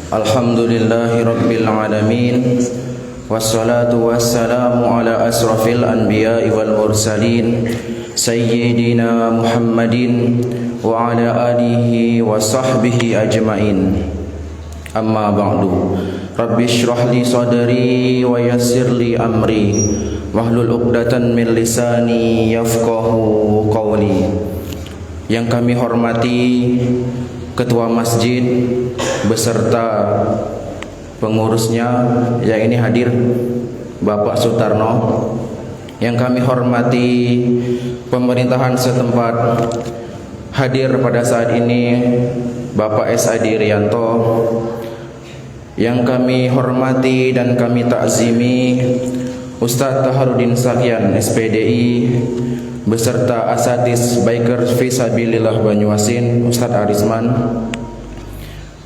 Alhamdulillahi Rabbil Alamin. Wassalatu wassalamu ala asrafil anbiya'i wal mursalin Sayyidina Muhammadin wa ala alihi wa sahbihi ajma'in. Amma ba'du. Rabbi shrah li sadri wa yassir li amri wahlul 'uqdatan min lisani yafqahu qawli. Yang kami hormati Ketua Masjid beserta pengurusnya yang ini hadir, Bapak Sutarno. Yang kami hormati pemerintahan setempat, hadir pada saat ini Bapak S.Adi Rianto. Yang kami hormati dan kami takzimi Ustadz Taharudin Sakyan SPDI beserta Asatidz Bikers Fisabilillah Banyuasin Ustadz Arisman.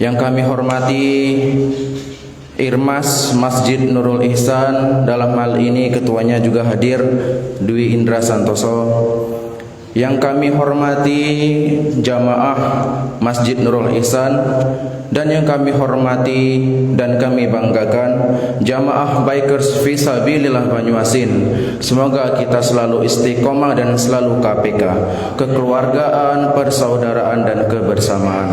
Yang kami hormati Irmas Masjid Nurul Ihsan, dalam hal ini ketuanya juga hadir, Dwi Indra Santoso. Yang kami hormati jamaah Masjid Nurul Ihsan, dan yang kami hormati dan kami banggakan jamaah Bikers Fisabilillah Banyuasin. Semoga kita selalu istiqomah dan selalu KPK, kekeluargaan, persaudaraan dan kebersamaan.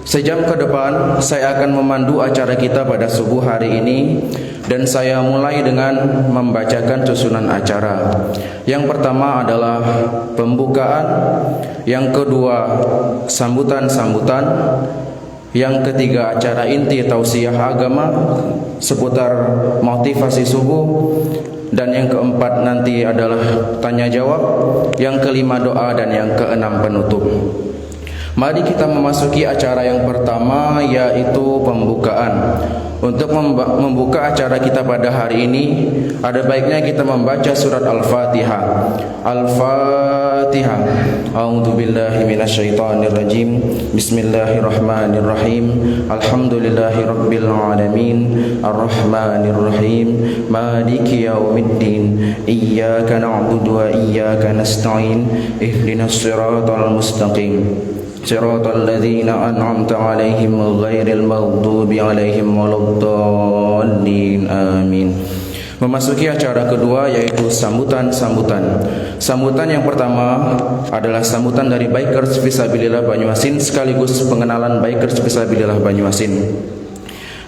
Sejam ke depan saya akan memandu acara kita pada subuh hari ini, dan saya mulai dengan membacakan susunan acara. Yang pertama adalah pembukaan, yang kedua sambutan-sambutan, yang ketiga acara inti tausiah agama seputar motivasi subuh, dan yang keempat nanti adalah tanya jawab, yang kelima doa, dan yang keenam penutup. Mari kita memasuki acara yang pertama, yaitu pembukaan. Untuk membuka acara kita pada hari ini, ada baiknya kita membaca surat Al-Fatihah. Al-Fatihah. A'udzubillahi minasyaitonirrajim. Bismillahirrahmanirrahim. Alhamdulillahirabbil alamin. Arrahmanirrahim. Maliki yaumiddin. Iyyaka na'budu wa iyyaka nasta'in. Ihdinas siratal mustaqim. Siratal ladzina an'amta 'alaihim ghairil maghdubi 'alaihim waladdallin. Amin. Memasuki acara kedua, yaitu sambutan-sambutan. Sambutan yang pertama adalah sambutan dari Bikers Fisabilillah Banyuasin sekaligus pengenalan Bikers Fisabilillah Banyuasin.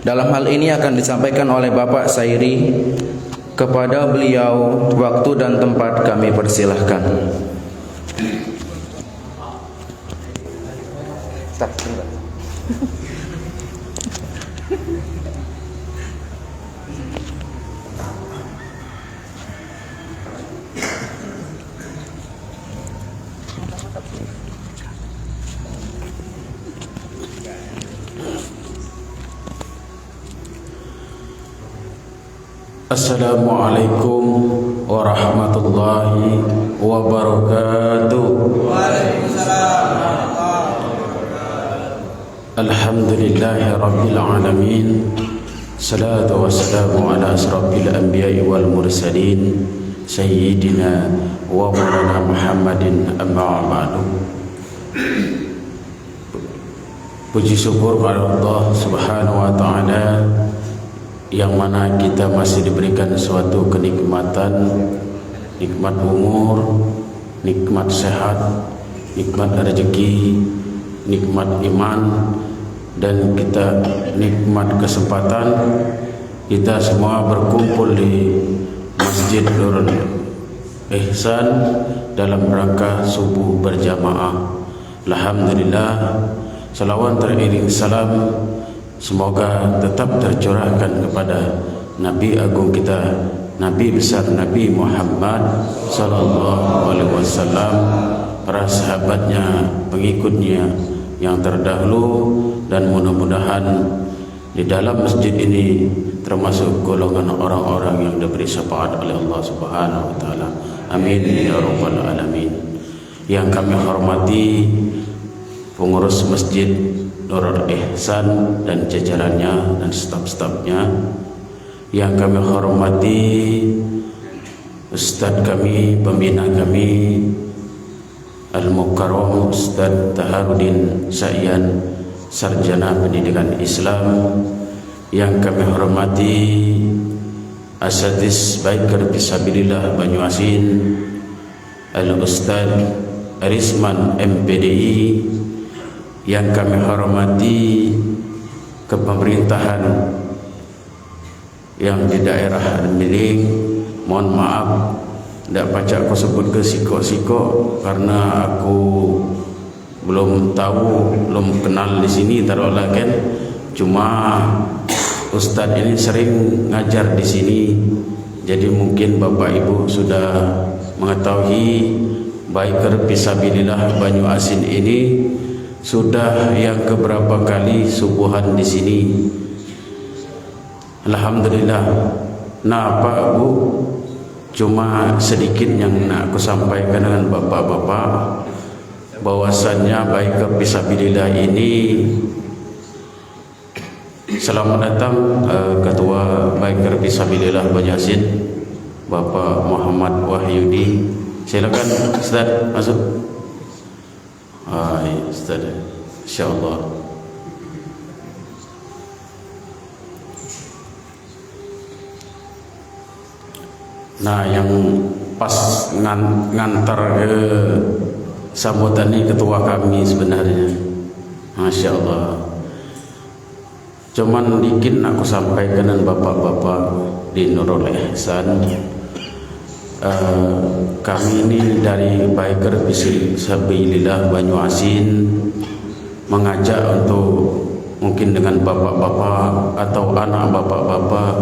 Dalam hal ini akan disampaikan oleh Bapak Sairi. Kepada beliau waktu dan tempat kami persilahkan. Assalamualaikum warahmatullahi wabarakatuh. Alhamdulillahi rabbil alamin. Salatu wassalamu ala asrafil anbiya'i wal mursalin Sayyidina wa maulana Muhammadin, amma ba'du. Puji syukur kepada Allah Subhanahu wa ta'ala, yang mana kita masih diberikan suatu kenikmatan, nikmat umur, nikmat sehat, nikmat rezeki, nikmat iman, dan kita nikmat kesempatan kita semua berkumpul di Masjid Nurul Ihsan dalam rangka subuh berjamaah. Alhamdulillah, salawat teriring salam semoga tetap tercurahkan kepada Nabi agung kita, Nabi besar Nabi Muhammad sallallahu alaihi wasallam, para sahabatnya, pengikutnya yang terdahulu, dan mudah-mudahan di dalam masjid ini termasuk golongan orang-orang yang diberi syafaat oleh Allah Subhanahu wa taala. Amin ya rabbal alamin. Yang kami hormati pengurus Masjid Nurul Ihsan dan jajarannya dan staf-stafnya. Yang kami hormati Ustadz kami, pembina kami, Al-Mukarram Ustadz Taharudin Sakyan Sarjana Pendidikan Islam. Yang kami hormati Asatidz Biker Fisabilillah Banyuasin, Al-Ustaz Arisman MPDI. Yang kami hormati kepemerintahan yang di daerah Miling. Mohon maaf tidak pacak aku sebut ke siko-siko karena aku belum tahu, belum kenal di sini taruhlah kan. Cuma Ustadz ini sering ngajar di sini, jadi mungkin Bapak Ibu sudah mengetahui Biker Fisabilillah Banyuasin ini sudah yang keberapa kali subuhan di sini. Alhamdulillah. Nah Pak Bu, cuma sedikit yang nak aku sampaikan dengan bapak-bapak, bahwasannya Biker Fisabilillah ini, selamat datang Ketua Biker Fisabilillah Banyuasin, Bapak Muhammad Wahyudi. Silakan Ustaz masuk. Hai Ustaz, insyaallah. Nah, yang pas ngantar ke sambutan ini ketua kami sebenarnya. Masya Allah. Cuman dikit nak aku sampaikan dengan bapak-bapak di Nurul Ihsan. Kami ini dari Biker Fisabilillah Banyuasin mengajak untuk mungkin dengan bapak-bapak atau anak bapak-bapak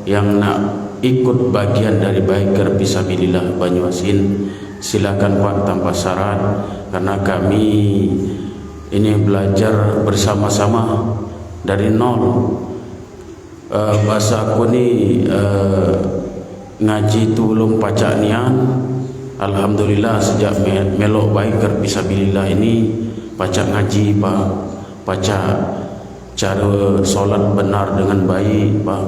yang nak ikut bagian dari Biker Fisabilillah Banyuasin, silakan Pak tanpa syarat, karena kami ini belajar bersama-sama dari nol. Bahasa aku ni ngaji tu belum pacak nian. Alhamdulillah sejak melok Biker Fisabilillah ini pacak ngaji Pak, pacak cara solat benar dengan baik Pak,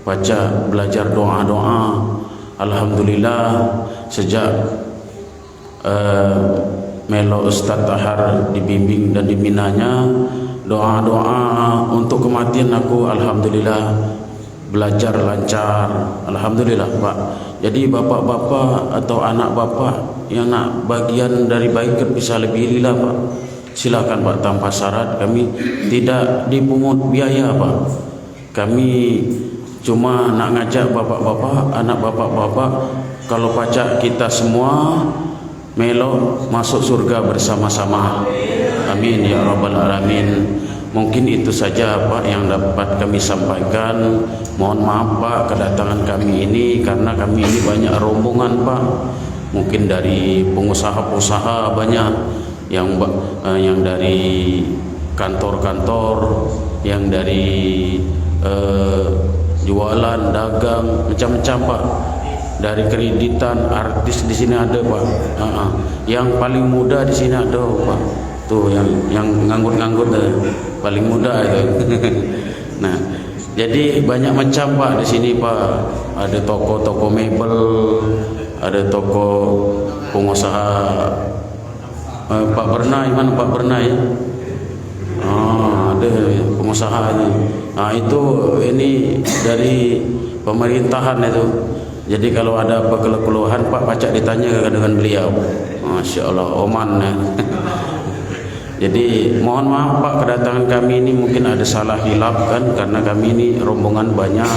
baca belajar doa-doa. Alhamdulillah sejak Melo Ustaz Tahar dibimbing dan dibinanya doa-doa untuk kematian aku, alhamdulillah belajar lancar, alhamdulillah Pak. Jadi bapak-bapak atau anak bapak yang nak bagian dari Biker Fisabilillah Pak, silakan Pak tanpa syarat. Kami tidak dipungut biaya Pak. Kami cuma nak ngajak bapak-bapak, anak bapak-bapak, kalau pacak kita semua melo masuk surga bersama-sama. Amin ya rabbal alamin. Mungkin itu saja Pak yang dapat kami sampaikan. Mohon maaf Pak kedatangan kami ini, karena kami ini banyak rombongan Pak. Mungkin dari pengusaha-pengusaha banyak yang dari kantor-kantor, yang dari jualan, dagang, macam-macam Pak. Dari kreditan, artis di sini ada Pak. Yang paling muda di sini ada Pak. Tuh yang nganggut-nganggut paling muda itu. Nah, jadi banyak macam Pak di sini Pak. Ada toko-toko mebel, ada toko pengusaha. Pak Bernai, mana Pak Bernai? Ada pengusaha ini. Nah itu ini dari pemerintahan itu. Jadi kalau ada keluhan Pak pacak ditanya dengan beliau. Masya Allah, Oman. Jadi mohon maaf Pak kedatangan kami ini mungkin ada salah hilaf kan, karena kami ini rombongan banyak.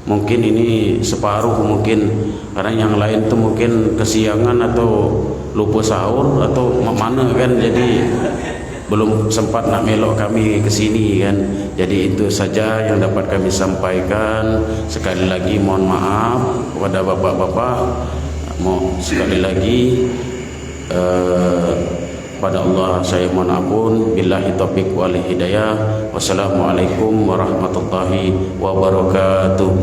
Mungkin ini separuh mungkin, karena yang lain tuh mungkin kesiangan atau lupa sahur atau mana kan, jadi belum sempat nak melok kami ke sini kan. Jadi itu saja yang dapat kami sampaikan. Sekali lagi mohon maaf kepada bapak-bapak. Mau sekali lagi pada Allah saya mohon ampun. Billahi taufiq wal hidayah. Wassalamualaikum warahmatullahi wabarakatuh.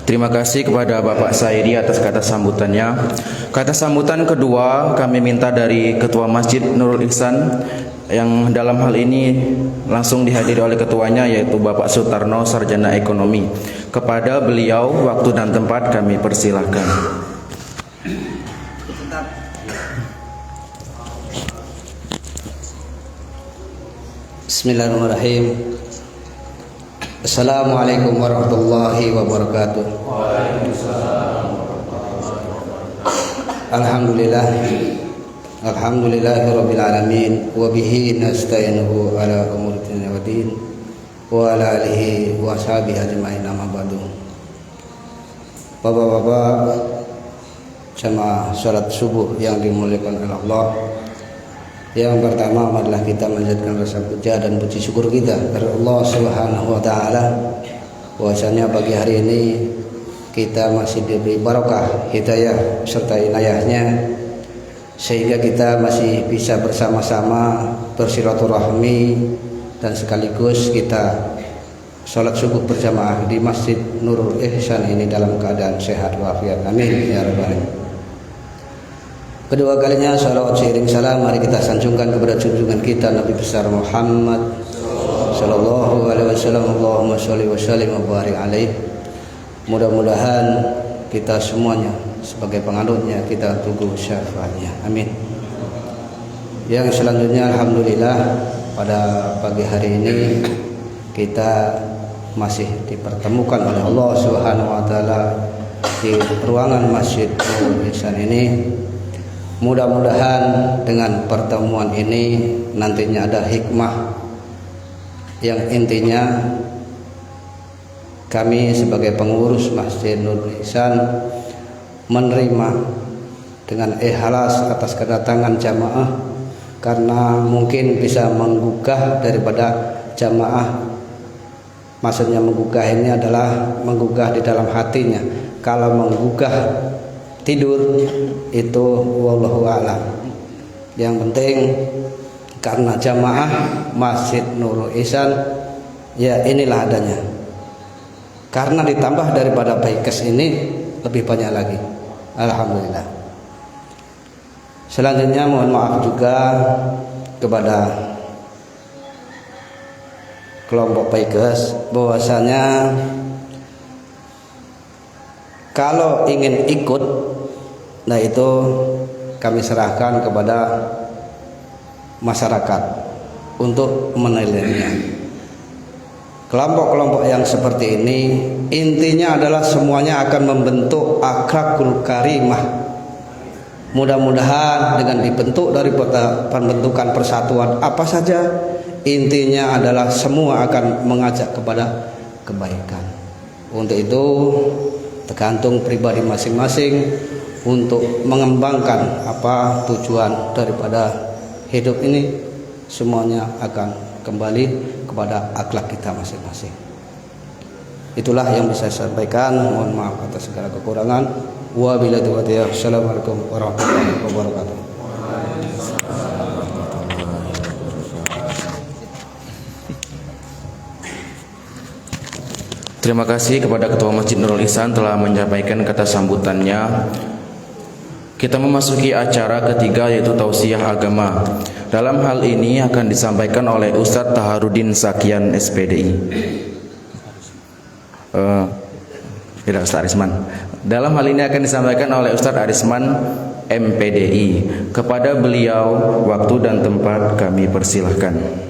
Terima kasih kepada Bapak Saidi atas kata sambutannya. Kata sambutan kedua kami minta dari Ketua Masjid Nurul Ihsan, yang dalam hal ini langsung dihadiri oleh ketuanya, yaitu Bapak Sutarno, Sarjana Ekonomi. Kepada beliau waktu dan tempat kami persilahkan. Bismillahirrahmanirrahim. Assalamualaikum warahmatullahi wabarakatuh. Alhamdulillah. Alhamdulillahirabbil alamin wa bihi nasta'inuhu ala umuri dunya waddin wa ala alihi wa sahbihi ajmain amma ba'du. Bapak-bapak jamaah salat subuh yang dimuliakan oleh Allah, yang pertama adalah kita menjadikan rasa puja dan puji syukur kita kepada Allah Subhanahu wa taala bahwasanya pagi hari ini kita masih diberi barokah, hidayah serta inayahnya sehingga kita masih bisa bersama-sama bersilaturahmi dan sekaligus kita sholat subuh berjamaah di Masjid Nurul Ihsan ini dalam keadaan sehat walafiat. Amin ya rabbal alamin. Kedua kalinya salawat seiring salam mari kita sanjungkan kepada junjungan kita Nabi besar Muhammad sallallahu alaihi wasallam. Allahumma sholli wa sallim wa barik alaihi. Mudah-mudahan kita semuanya sebagai penganutnya kita tunggu syafaatnya. Amin. Yang selanjutnya alhamdulillah pada pagi hari ini kita masih dipertemukan oleh Allah Subhanahu wa taala di ruangan Masjid Nurul Ihsan ini. Mudah-mudahan dengan pertemuan ini nantinya ada hikmah yang intinya kami sebagai pengurus Masjid Nurul Ihsan menerima dengan ikhlas atas kedatangan jamaah, karena mungkin bisa menggugah daripada jamaah. Maksudnya menggugah ini adalah menggugah di dalam hatinya. Kalau menggugah tidur itu wallahu a'lam. Yang penting karena jamaah Masjid Nurul Ihsan ya inilah adanya. Karena ditambah daripada baikes ini lebih banyak lagi. Alhamdulillah. Selanjutnya mohon maaf juga kepada kelompok baikes bahwasanya kalau ingin ikut, nah itu kami serahkan kepada masyarakat untuk menilainya. Kelompok-kelompok yang seperti ini intinya adalah semuanya akan membentuk akhlakul karimah. Mudah-mudahan dengan dibentuk dari pembentukan persatuan apa saja, intinya adalah semua akan mengajak kepada kebaikan. Untuk itu tergantung pribadi masing-masing untuk mengembangkan apa tujuan daripada hidup ini, semuanya akan kembali kepada akhlak kita masing-masing. Itulah yang bisa saya sampaikan. Mohon maaf atas segala kekurangan. Wabillahi taufiq. Assalamualaikum warahmatullahi wabarakatuh. Terima kasih kepada Ketua Masjid Nurul Ihsan telah menyampaikan kata sambutannya. Kita memasuki acara ketiga yaitu tausiah agama. Dalam hal ini akan disampaikan oleh Ustadz Taharudin Sakian SPDI. Tidak, Ustadz Arisman. Dalam hal ini akan disampaikan oleh Ustadz Arisman MPDI. Kepada beliau waktu dan tempat kami persilahkan.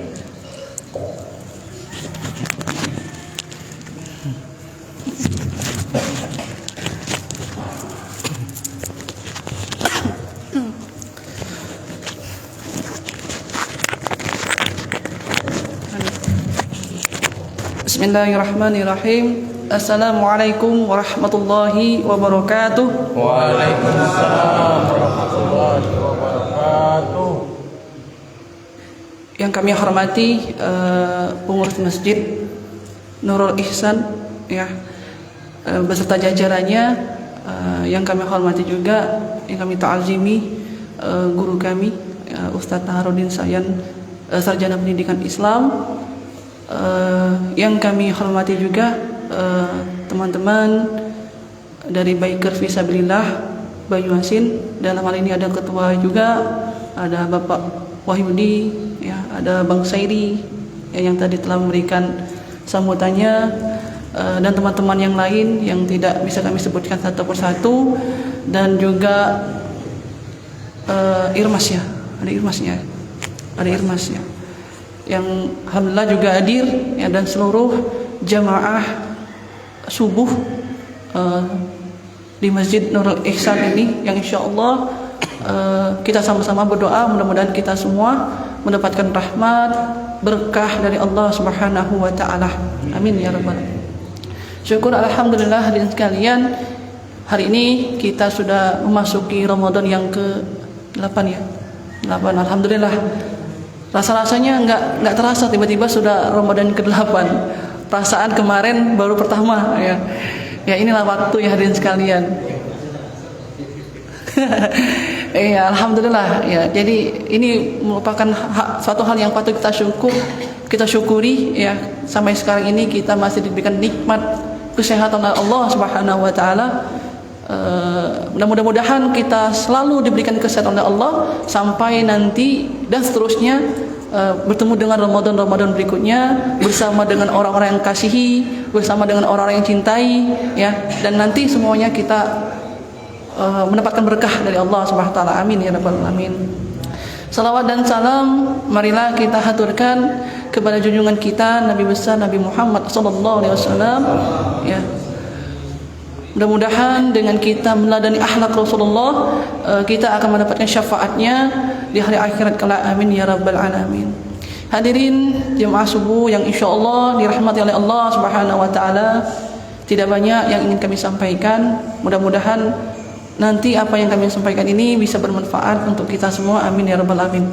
Bismillahirrahmanirrahim. Assalamualaikum warahmatullahi wabarakatuh. Waalaikumsalam warahmatullahi wabarakatuh. Yang kami hormati pengurus Masjid Nurul Ihsan ya, beserta jajarannya, yang kami hormati juga, yang kami ta'azimi guru kami Ustadz Taharudin Sayan, sarjana pendidikan Islam. Yang kami hormati juga teman-teman dari Bikers Fisabilillah Banyuasin. Dalam hal ini ada ketua juga, ada Bapak Wahyudi ya, ada Bang Sairi ya, yang tadi telah memberikan sambutannya, dan teman-teman yang lain yang tidak bisa kami sebutkan satu persatu, dan juga Irmas ya, ada Irmasnya. yang alhamdulillah juga hadir ya, dan seluruh jamaah subuh di Masjid Nurul Ihsan ini yang insyaallah kita sama-sama berdoa mudah-mudahan kita semua mendapatkan rahmat berkah dari Allah Subhanahu wa taala. Amin ya rabbal alamin. Syukur alhamdulillah hadirin sekalian, hari ini kita sudah memasuki Ramadan yang ke-8 ya. 8 alhamdulillah. Rasa-rasanya enggak terasa tiba-tiba sudah Ramadan ke-8. Perasaan kemarin baru pertama ya. Ya inilah waktu ya hadirin sekalian. Ya alhamdulillah ya. Jadi ini merupakan suatu hal yang patut kita syukuri ya. Sampai sekarang ini kita masih diberikan nikmat kesehatan oleh Allah Subhanahu wa taala. Mudah-mudahan kita selalu diberikan kesehatan oleh Allah sampai nanti dan seterusnya bertemu dengan Ramadan berikutnya bersama dengan orang-orang yang kasihi, bersama dengan orang-orang yang cintai ya, dan nanti semuanya kita mendapatkan berkah dari Allah Subhanahu wa taala. Amin ya rabbal alamin. Salawat dan salam marilah kita haturkan kepada junjungan kita Nabi besar Nabi Muhammad sallallahu alaihi wasallam ya. Mudah-mudahan dengan kita meneladani akhlak Rasulullah kita akan mendapatkan syafaatnya di hari akhirat kelak. Amin ya rabbal alamin. Hadirin jemaah subuh yang insyaallah dirahmati oleh Allah Subhanahu wa taala, tidak banyak yang ingin kami sampaikan. Mudah-mudahan nanti apa yang kami sampaikan ini bisa bermanfaat untuk kita semua. Amin ya rabbal alamin.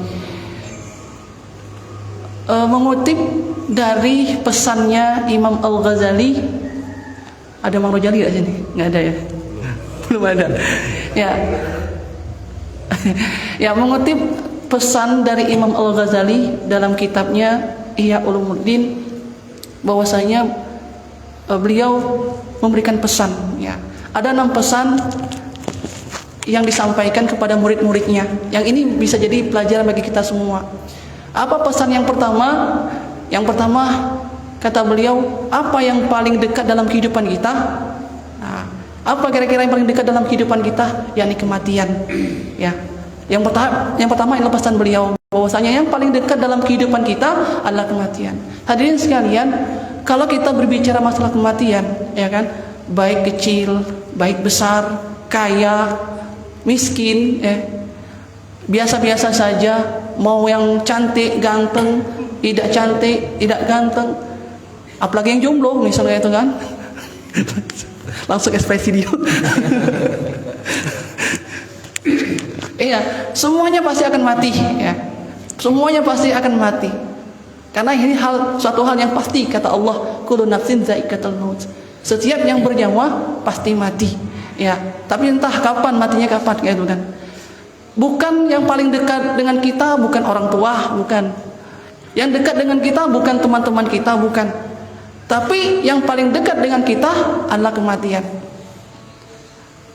Mengutip dari pesannya Imam Al-Ghazali. Ada Mang Rojali di sini? Nggak ada ya? Belum ada. Ya. Ya, mengutip pesan dari Imam Al-Ghazali dalam kitabnya Ihya Ulumuddin, bahwasanya beliau memberikan pesan ya. Ada 6 pesan yang disampaikan kepada murid-muridnya. Yang ini bisa jadi pelajaran bagi kita semua. Apa pesan yang pertama? Yang pertama, kata beliau, apa yang paling dekat dalam kehidupan kita? Nah, apa kira-kira yang paling dekat dalam kehidupan kita? Yakni kematian. Ya. Yang pertama adalah pesan beliau bahwasanya yang paling dekat dalam kehidupan kita adalah kematian. Hadirin sekalian, kalau kita berbicara masalah kematian, ya kan, baik kecil, baik besar, kaya, miskin, biasa-biasa saja, mau yang cantik, ganteng, tidak cantik, tidak ganteng, apalagi yang jomblo misalnya itu kan, langsung ekspresi dia. Iya, semuanya pasti akan mati ya. Semuanya pasti akan mati. Karena ini suatu hal yang pasti, kata Allah, kullu nafsin dha'iqatul maut. Setiap yang bernyawa pasti mati. Ya, tapi entah kapan matinya, kapan gitu kan. Bukan yang paling dekat dengan kita bukan orang tua, bukan. Yang dekat dengan kita bukan teman-teman kita, bukan. Tapi yang paling dekat dengan kita adalah kematian.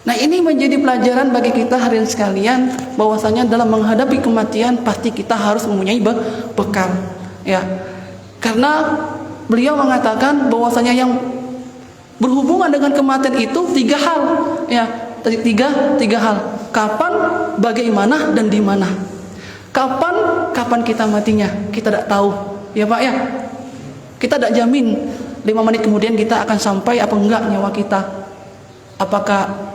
Nah, ini menjadi pelajaran bagi kita hadirin sekalian, bahwasanya dalam menghadapi kematian pasti kita harus mempunyai bekal. Ya. Karena beliau mengatakan bahwasanya yang berhubungan dengan kematian itu 3 hal. Ya, tiga hal. Kapan, bagaimana, dan di mana. Kapan kita matinya? Kita tidak tahu. Ya Pak ya. Kita tidak jamin 5 menit kemudian kita akan sampai apa enggak nyawa kita. Apakah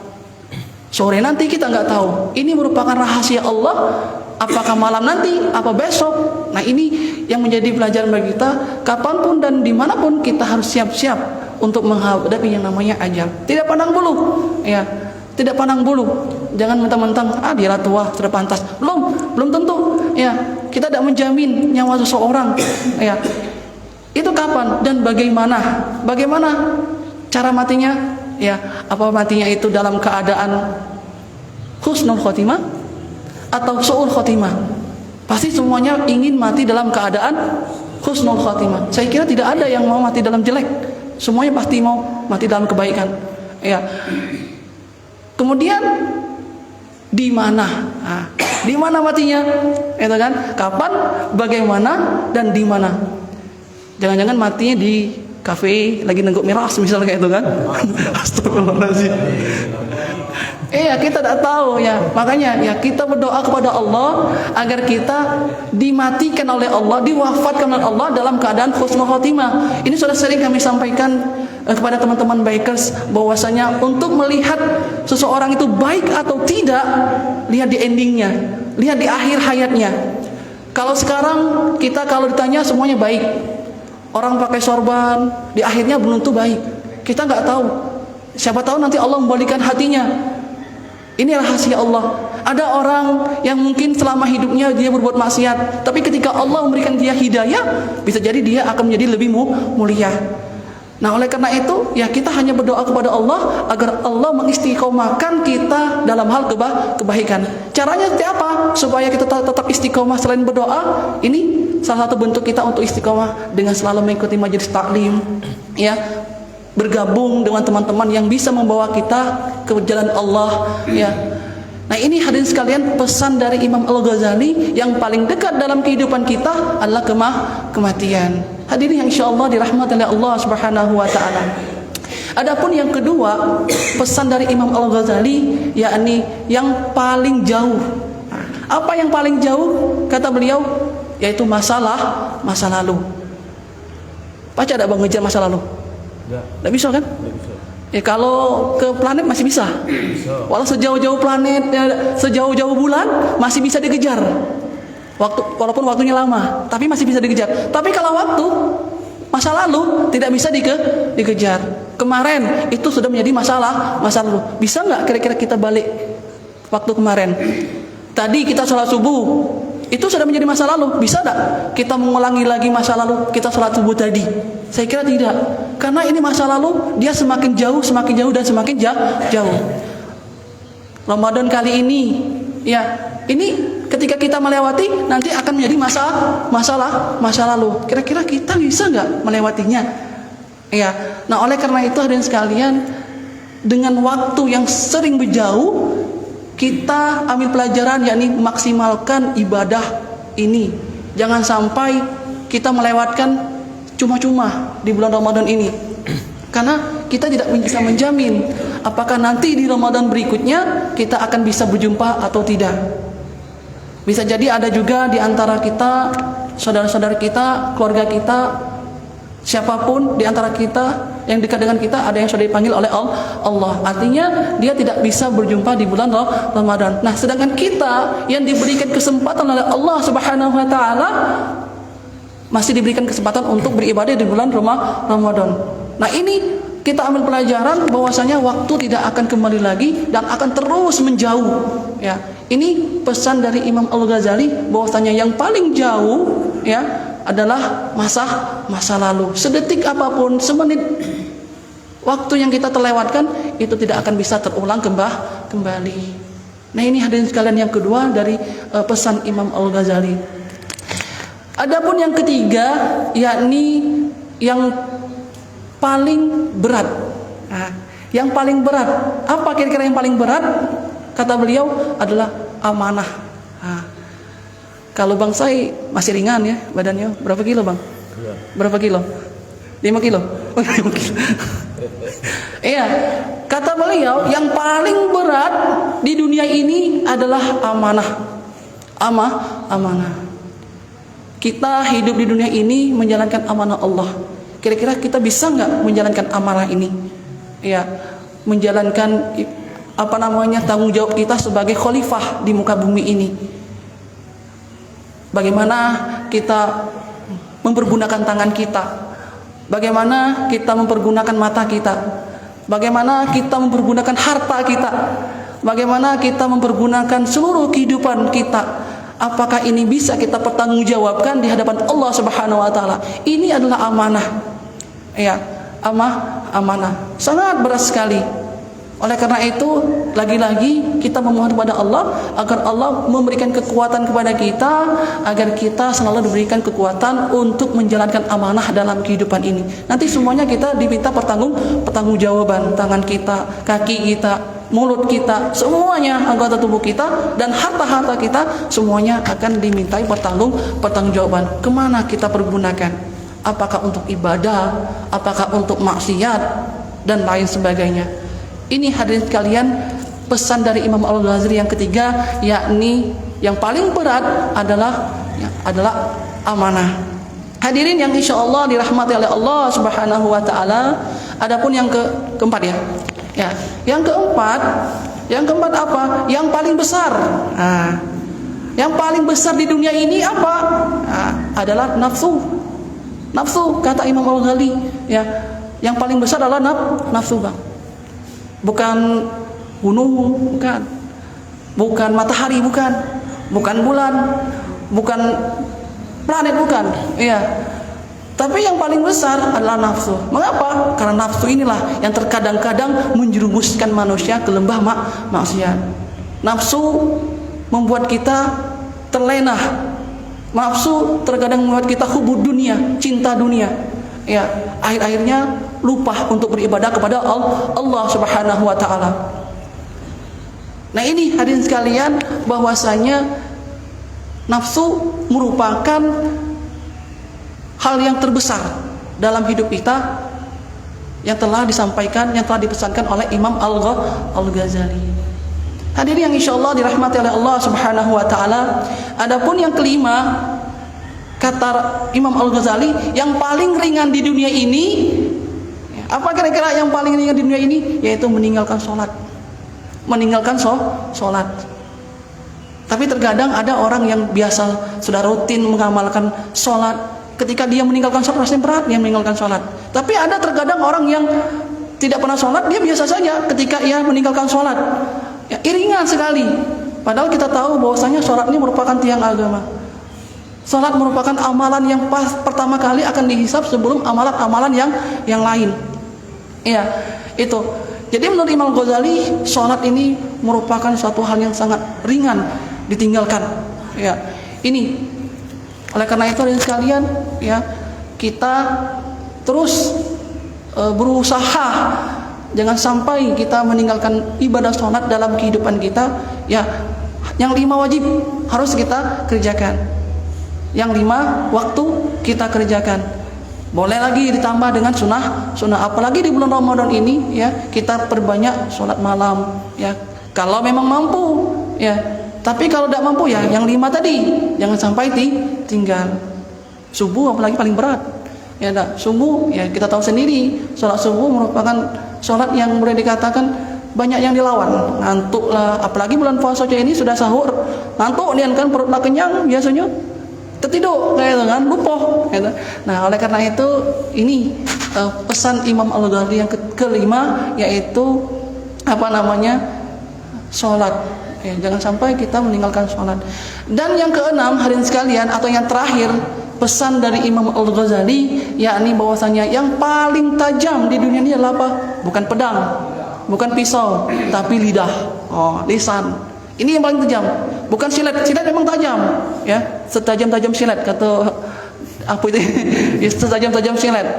sore nanti, kita enggak tahu. Ini merupakan rahasia Allah. Apakah malam nanti, apa besok? Nah, ini yang menjadi pelajaran bagi kita. Kapanpun dan dimanapun kita harus siap-siap untuk menghadapi yang namanya ajal. Tidak pandang bulu, ya. Tidak pandang bulu. Jangan mentang-mentang dia tua, sudah pantas. Belum tentu. Ya, kita tidak menjamin nyawa seseorang. Ya. Itu kapan dan bagaimana? Bagaimana cara matinya? Ya, apa matinya itu dalam keadaan husnul khotimah atau su'ul khotimah? Pasti semuanya ingin mati dalam keadaan husnul khotimah. Saya kira tidak ada yang mau mati dalam jelek. Semuanya pasti mau mati dalam kebaikan. Ya. Kemudian di mana? Nah, di mana matinya? Itu kan? Kapan, bagaimana, dan di mana? Jangan-jangan matinya di kafe lagi nengguk miras misalnya kayak itu kan? Astagfirullahaladzim. Iya, kita tidak tahu ya. Makanya ya kita berdoa kepada Allah agar kita dimatikan oleh Allah, diwafatkan oleh Allah dalam keadaan husnul khotimah. Ini sudah sering kami sampaikan kepada teman-teman bikers bahwasanya untuk melihat seseorang itu baik atau tidak, lihat di endingnya, lihat di akhir hayatnya. Kalau sekarang kita kalau ditanya semuanya baik, orang pakai sorban, di akhirnya belum tentu baik. Kita nggak tahu. Siapa tahu nanti Allah membalikan hatinya. Ini rahasia Allah. Ada orang yang mungkin selama hidupnya dia berbuat maksiat, tapi ketika Allah memberikan dia hidayah, bisa jadi dia akan menjadi lebih mulia. Nah, oleh karena itu, ya kita hanya berdoa kepada Allah agar Allah mengistiqomahkan kita dalam hal kebaikan. Caranya seperti apa? Supaya kita tetap istiqomah selain berdoa, ini salah satu bentuk kita untuk istiqomah dengan selalu mengikuti majelis taklim, ya. Bergabung dengan teman-teman yang bisa membawa kita ke jalan Allah, ya. Nah, ini hadirin sekalian pesan dari Imam Al-Ghazali yang paling dekat dalam kehidupan kita adalah kematian. Hadirin yang insyaallah dirahmati oleh Allah Subhanahu wa taala. Adapun yang kedua, pesan dari Imam Al-Ghazali yakni yang paling jauh. Apa yang paling jauh? Kata beliau, yaitu masa lalu. Baca ada Bang ngejar masa lalu? Tidak bisa kan? Ya kalau ke planet masih bisa. Walau sejauh-jauh planet, sejauh-jauh bulan masih bisa dikejar. Walaupun waktunya lama, tapi masih bisa dikejar. Tapi kalau waktu masa lalu tidak bisa dikejar. Kemarin itu sudah menjadi masa lalu. Bisa nggak kira-kira kita balik waktu kemarin? Tadi kita sholat subuh, itu sudah menjadi masa lalu. Bisa tak kita mengulangi lagi masa lalu kita sholat subuh tadi? Saya kira tidak. Karena ini masa lalu, dia semakin jauh dan semakin jauh. Ramadan kali ini, ya, ini ketika kita melewati nanti akan menjadi masa lalu. Kira-kira kita bisa nggak melewatinya? Ya. Nah, oleh karena itu hadirin sekalian, dengan waktu yang sering berjauh, kita ambil pelajaran, yakni maksimalkan ibadah ini. Jangan sampai kita melewatkan cuma-cuma di bulan Ramadan ini. Karena kita tidak bisa menjamin apakah nanti di Ramadan berikutnya kita akan bisa berjumpa atau tidak. Bisa jadi ada juga di antara kita, saudara-saudara kita, keluarga kita, siapapun di antara kita yang dekat dengan kita, ada yang sudah dipanggil oleh Allah. Artinya dia tidak bisa berjumpa di bulan Ramadan. Nah, sedangkan kita yang diberikan kesempatan oleh Allah Subhanahu wa taala masih diberikan kesempatan untuk beribadah di bulan Ramadan. Nah, ini kita ambil pelajaran bahwasanya waktu tidak akan kembali lagi dan akan terus menjauh, ya. Ini pesan dari Imam Al-Ghazali bahwasanya yang paling jauh, ya, adalah masa lalu. Sedetik apapun, semenit waktu yang kita terlewatkan itu tidak akan bisa terulang kembali. Nah, ini hadirin sekalian yang kedua dari pesan Imam Al-Ghazali. Adapun yang ketiga, yakni yang paling berat. Nah, yang paling berat, apa kira-kira yang paling berat? Kata beliau adalah amanah. Nah, kalau Bang Sai masih ringan ya badannya. Berapa kilo Bang? Berapa kilo? 5 kilo? 5 kilo. Iya, kata beliau yang paling berat di dunia ini adalah amanah. Amanah. Kita hidup di dunia ini menjalankan amanah Allah. Kira-kira kita bisa nggak menjalankan amanah ini? Ya, menjalankan tanggung jawab kita sebagai khalifah di muka bumi ini. Bagaimana kita mempergunakan tangan kita? Bagaimana kita mempergunakan mata kita? Bagaimana kita mempergunakan harta kita? Bagaimana kita mempergunakan seluruh kehidupan kita? Apakah ini bisa kita pertanggungjawabkan di hadapan Allah Subhanahu wa taala? Ini adalah amanah. Ya, amanah. Sangat berat sekali. Oleh karena itu, lagi-lagi kita memohon kepada Allah agar Allah memberikan kekuatan kepada kita, agar kita selalu diberikan kekuatan untuk menjalankan amanah dalam kehidupan ini. Nanti semuanya kita diminta pertanggungjawaban, tangan kita, kaki kita, mulut kita, semuanya anggota tubuh kita dan harta-harta kita semuanya akan dimintai pertanggungjawaban. Kemana kita pergunakan? Apakah untuk ibadah, apakah untuk maksiat dan lain sebagainya. Ini hadirin sekalian pesan dari Imam Al-Ghazali yang ketiga, yakni yang paling berat adalah amanah. Hadirin yang insya Allah dirahmati oleh Allah Subhanahu wa taala. Adapun yang keempat ya. Ya, yang keempat apa? Yang paling besar. Yang paling besar di dunia ini apa? Adalah nafsu. Nafsu, kata Imam Al-Ghazali, ya. Yang paling besar adalah nafsu, Bang. Bukan gunung, bukan. Bukan matahari, bukan. Bukan bulan, bukan planet, bukan. Iya. Tapi yang paling besar adalah nafsu. Mengapa? Karena nafsu inilah yang terkadang-kadang menjerumuskan manusia ke lembah maksiat. Nafsu membuat kita terlena. Nafsu terkadang membuat kita hubud dunia, cinta dunia. Ya, akhir-akhirnya lupa untuk beribadah kepada Allah Subhanahu wa taala. Nah, ini hadirin sekalian, bahwasanya nafsu merupakan hal yang terbesar dalam hidup kita yang telah disampaikan, yang telah dipesankan oleh Imam Al-Ghazali. Hadirin yang insyaallah dirahmati oleh Allah Subhanahu wa taala. Adapun yang kelima, kata Imam Al-Ghazali, yang paling ringan di dunia ini, apa kira-kira yang paling ringan di dunia ini? Yaitu meninggalkan sholat. Meninggalkan sholat. Tapi terkadang ada orang yang biasa sudah rutin mengamalkan sholat, ketika dia meninggalkan sholat rasanya berat dia meninggalkan sholat. Tapi ada terkadang orang yang tidak pernah sholat, dia biasa saja ketika ia meninggalkan sholat, ya, ringan sekali. Padahal kita tahu bahwasanya sholat ini merupakan tiang agama. Sholat merupakan amalan yang pertama kali akan dihisab sebelum amalan-amalan yang lain. Iya, itu. Jadi menurut Imam Ghazali, sholat ini merupakan suatu hal yang sangat ringan ditinggalkan. Ya, ini. Oleh karena itu, hadirin sekalian, ya, kita terus berusaha jangan sampai kita meninggalkan ibadah sholat dalam kehidupan kita. Ya, yang 5 wajib harus kita kerjakan. Yang 5 waktu kita kerjakan. Boleh lagi ditambah dengan sunnah. Apalagi di bulan Ramadan ini, ya, kita perbanyak sholat malam, ya, kalau memang mampu, ya. Tapi kalau tidak mampu, ya, yang 5 tadi jangan sampai tinggal. Subuh apalagi paling berat, ya. Subuh, ya, kita tahu sendiri, sholat subuh merupakan sholat yang boleh dikatakan banyak yang dilawan. Ngantuk lah, apalagi bulan puasa ini sudah sahur, ngantuk dia kan, perutlah kenyang biasanya, tertidur kayak kan, lupa gitu. Nah, oleh karena itu ini pesan Imam Al-Ghazali yang kelima, yaitu sholat. Ya, jangan sampai kita meninggalkan sholat. Dan yang keenam, hadirin sekalian, atau yang terakhir, pesan dari Imam Al-Ghazali, yakni bahwasanya yang paling tajam di dunia ini adalah apa? Bukan pedang, bukan pisau, tapi lidah, lisan. Ini yang paling tajam. Bukan silet. Silet memang tajam, ya. Setajam-tajam silet, kata apa itu? Setajam-tajam silet.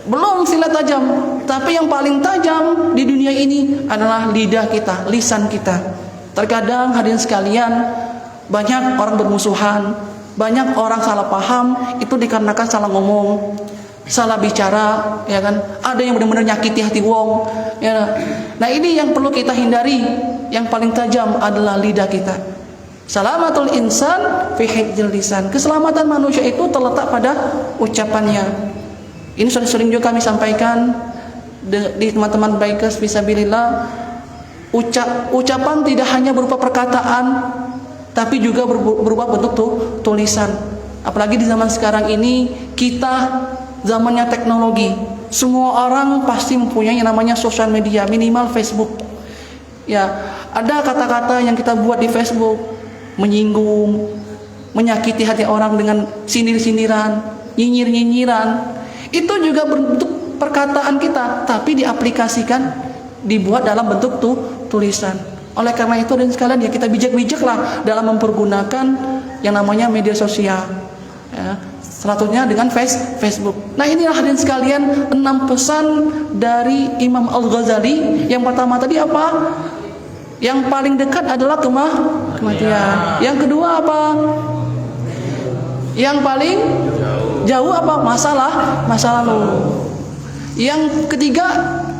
Belum silet tajam, tapi yang paling tajam di dunia ini adalah lidah kita, lisan kita. Terkadang hadirin sekalian, banyak orang bermusuhan, banyak orang salah paham, itu dikarenakan salah ngomong, salah bicara, ya kan? Ada yang benar-benar nyakiti hati wong, ya. Nah, ini yang perlu kita hindari. Yang paling tajam adalah lidah kita. Salamatul insan fi hifdzil lisan. Keselamatan manusia itu terletak pada ucapannya. Ini sudah sering juga kami sampaikan di teman-teman Bikers fisabilillah. Ucapan tidak hanya berupa perkataan, tapi juga berupa bentuk tulisan. Apalagi di zaman sekarang ini, kita zamannya teknologi. Semua orang pasti mempunyai yang namanya sosial media, minimal Facebook. Ya, ada kata-kata yang kita buat di Facebook menyinggung, menyakiti hati orang dengan sindir-sindiran, nyinyir-nyinyiran. Itu juga bentuk perkataan kita, tapi diaplikasikan, dibuat dalam bentuk tulisan. Oleh karena itu, dan sekalian, ya, kita bijak-bijaklah dalam mempergunakan yang namanya media sosial, ya, selanjutnya dengan Facebook. Nah, inilah hadirin sekalian 6 pesan dari Imam Al-Ghazali. Yang pertama tadi apa? Yang paling dekat adalah kematian. Yang kedua apa? Yang paling jauh apa? Masa lalu. Yang ketiga,